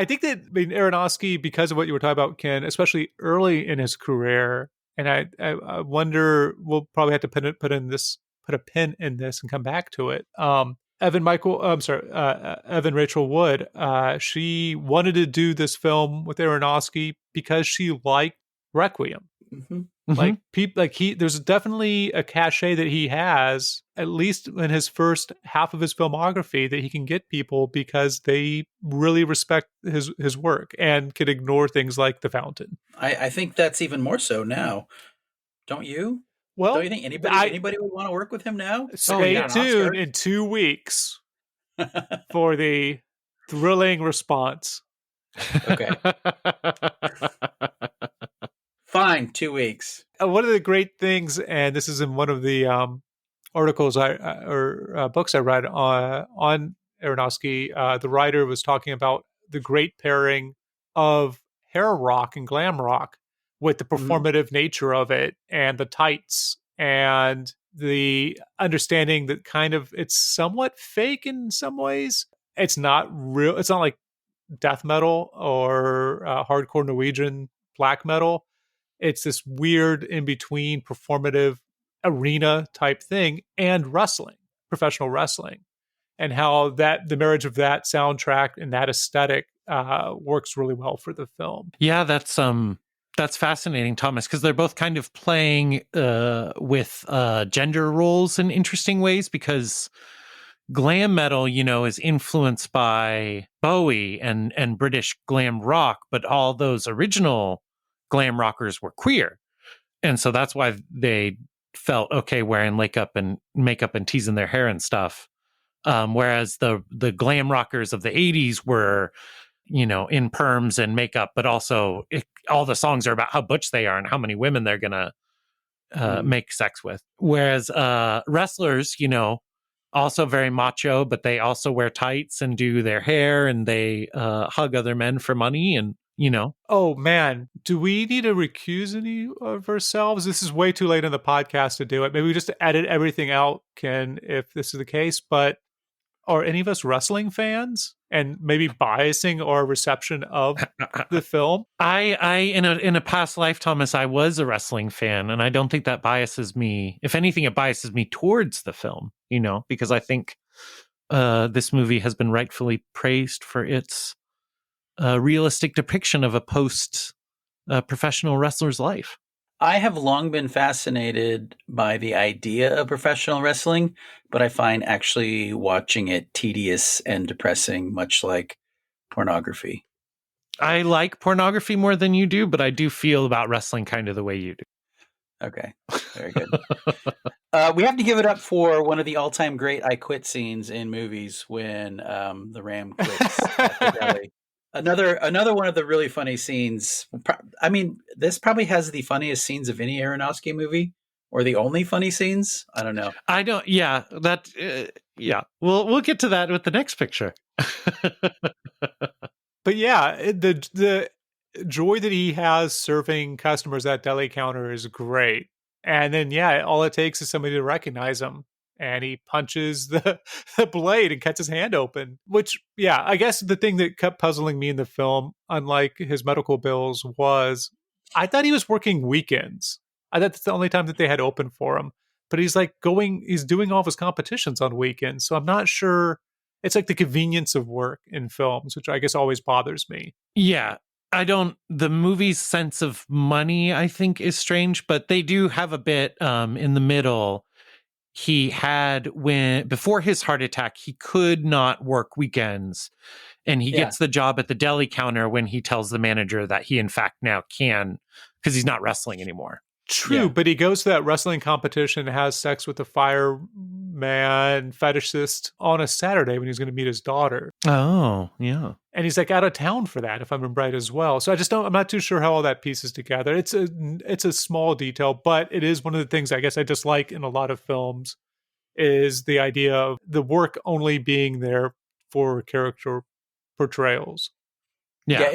think that Aronofsky, because of what you were talking about, Ken, especially early in his career, and I wonder we'll probably have to put a pin in this and come back to it. Evan Rachel Wood, she wanted to do this film with Aronofsky because she liked Requiem. Mm-hmm. There's definitely a cachet that he has, at least in his first half of his filmography, that he can get people because they really respect his work and can ignore things like The Fountain. I think that's even more so now. Don't you? Well, don't you think anybody would want to work with him now? Stay tuned in 2 weeks for the thrilling response. Okay. Fine, 2 weeks. One of the great things, and this is in one of the articles or books I read on Aronofsky, the writer was talking about the great pairing of hair rock and glam rock with the performative nature of it and the tights and the understanding that kind of it's somewhat fake in some ways. It's not real. It's not like death metal or hardcore Norwegian black metal. It's this weird in between performative arena type thing and wrestling, professional wrestling, and how that the marriage of that soundtrack and that aesthetic works really well for the film. Yeah, that's fascinating, Thomas, because they're both kind of playing with gender roles in interesting ways, because glam metal, is influenced by Bowie and British glam rock, but all those original glam rockers were queer. And so that's why they felt okay wearing makeup and teasing their hair and stuff. Whereas the glam rockers of the 80s were, in perms and makeup, but also all the songs are about how butch they are and how many women they're going to make sex with. Whereas wrestlers, also very macho, but they also wear tights and do their hair and they hug other men for money and, Oh, man. Do we need to recuse any of ourselves? This is way too late in the podcast to do it. Maybe we just edit everything out, Ken, if this is the case. But are any of us wrestling fans and maybe biasing our reception of the film? I in a past life, Thomas, I was a wrestling fan, and I don't think that biases me. If anything, it biases me towards the film, because I think this movie has been rightfully praised for its realistic depiction of a post-professional wrestler's life. I have long been fascinated by the idea of professional wrestling, but I find actually watching it tedious and depressing, much like pornography. I like pornography more than you do, but I do feel about wrestling kind of the way you do. Okay, very good. We have to give it up for one of the all-time great I quit scenes in movies when the Ram quits at the deli. Another one of the really funny scenes. I mean, this probably has the funniest scenes of any Aronofsky movie, or the only funny scenes. I don't know. I don't. Yeah, that. Yeah, we'll get to that with the next picture. But yeah, the joy that he has serving customers at deli counter is great. And then all it takes is somebody to recognize him. And he punches the blade and cuts his hand open, which, I guess the thing that kept puzzling me in the film, unlike his medical bills, was I thought he was working weekends. I thought that's the only time that they had open for him. But he's doing all of his competitions on weekends. So I'm not sure. It's like the convenience of work in films, which I guess always bothers me. Yeah. The movie's sense of money, I think, is strange, but they do have a bit in the middle. He had before his heart attack, he could not work weekends, and he gets the job at the deli counter when he tells the manager that he in fact now can, because he's not wrestling anymore. True, but he goes to that wrestling competition, has sex with the fire man fetishist on a Saturday when he was going to meet his daughter. Oh, yeah. And he's like out of town for that, if I remember right as well. So I'm not too sure how all that pieces together. It's a small detail, but it is one of the things I guess I dislike in a lot of films is the idea of the work only being there for character portrayals. Yeah.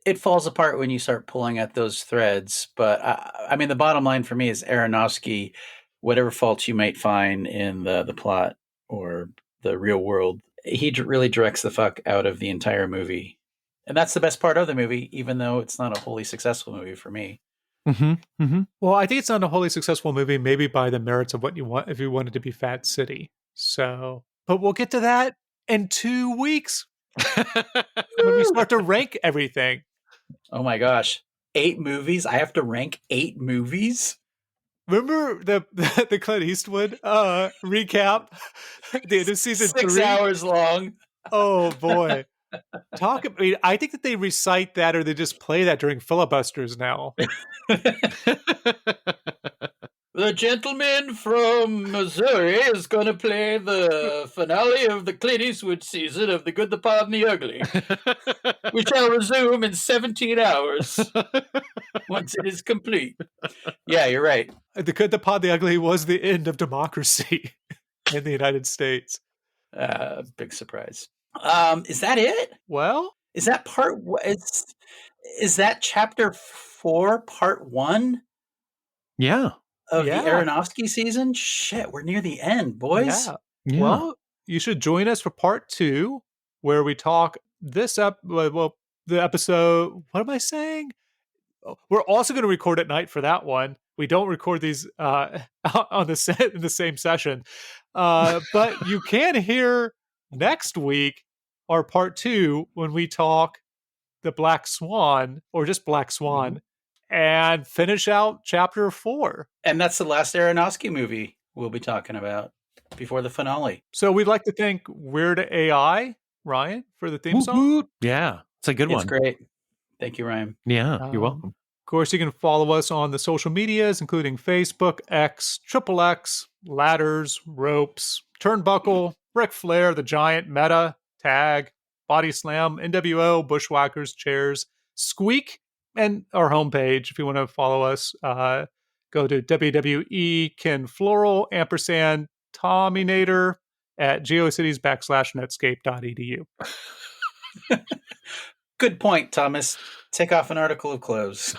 It falls apart when you start pulling at those threads. But I mean, the bottom line for me is Aronofsky, whatever faults you might find in the plot or the real world, he really directs the fuck out of the entire movie. And that's the best part of the movie, even though it's not a wholly successful movie for me. Mm-hmm. Mm-hmm. Well, I think it's not a wholly successful movie, maybe by the merits of what you want, if you wanted to be Fat City. So, but we'll get to that in 2 weeks when we start to rank everything. Oh my gosh. 8 movies? I have to rank 8 movies? Remember the Clint Eastwood recap? The end of season 6 3? hours long. Oh boy. I think that they recite that or they just play that during filibusters now. The gentleman from Missouri is going to play the finale of the Clint Eastwood season of The Good, the Bad, and the Ugly. We shall resume in 17 hours once it is complete. Yeah, you're right. The Good, the Bad, the Ugly was the end of democracy in the United States. Big surprise. Is that it? Well, is that is that chapter 4, part 1? Yeah. Of the Aronofsky season? Shit, we're near the end, boys. Yeah. Well, you should join us for part 2, where we talk the episode. What am I saying? We're also going to record at night for that one. We don't record these on the set in the same session, but you can hear next week our part 2 when we talk the Black Swan or just Black Swan. Mm-hmm. And finish out chapter 4. And that's the last Aronofsky movie we'll be talking about before the finale. So we'd like to thank Weird AI, Ryan, for the theme song. Yeah, it's a good one. It's great. Thank you, Ryan. Yeah, you're welcome. Of course, you can follow us on the social medias, including Facebook, X, XXX, Ladders, Ropes, Turnbuckle, Ric Flair, The Giant, Meta, Tag, Body Slam, NWO, Bushwhackers, Chairs, Squeak, and our homepage. If you want to follow us, go to WWE Ken Floral & Tominator at geocities.netscape.edu. Good point, Thomas. Take off an article of clothes.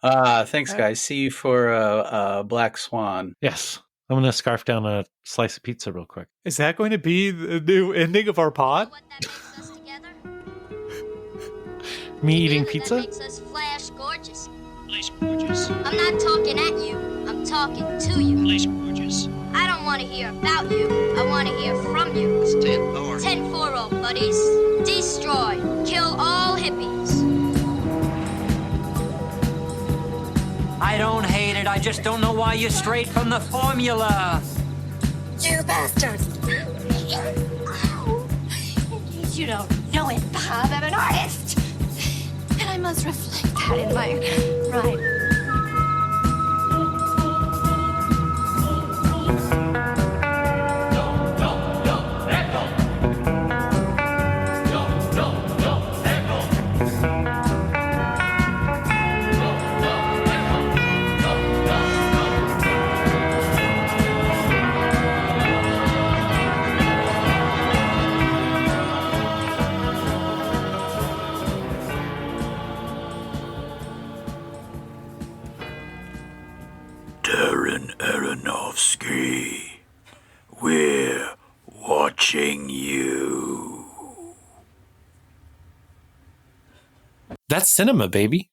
Thanks, guys. See you for Black Swan. Yes. I'm going to scarf down a slice of pizza real quick. Is that going to be the new ending of our pod? Me eating pizza? That makes us flash gorgeous. Flash gorgeous. I'm not talking at you. I'm talking to you. Flash gorgeous. I don't want to hear about you. I want to hear from you. It's 10-4. 10-4, buddies. Destroy. Kill all hippies. I don't hate it. I just don't know why you're straight from the formula. You bastards. You don't know it, Bob. I'm an artist. And I must reflect that in my writing. Darren Aronofsky, we're watching you. That's cinema, baby.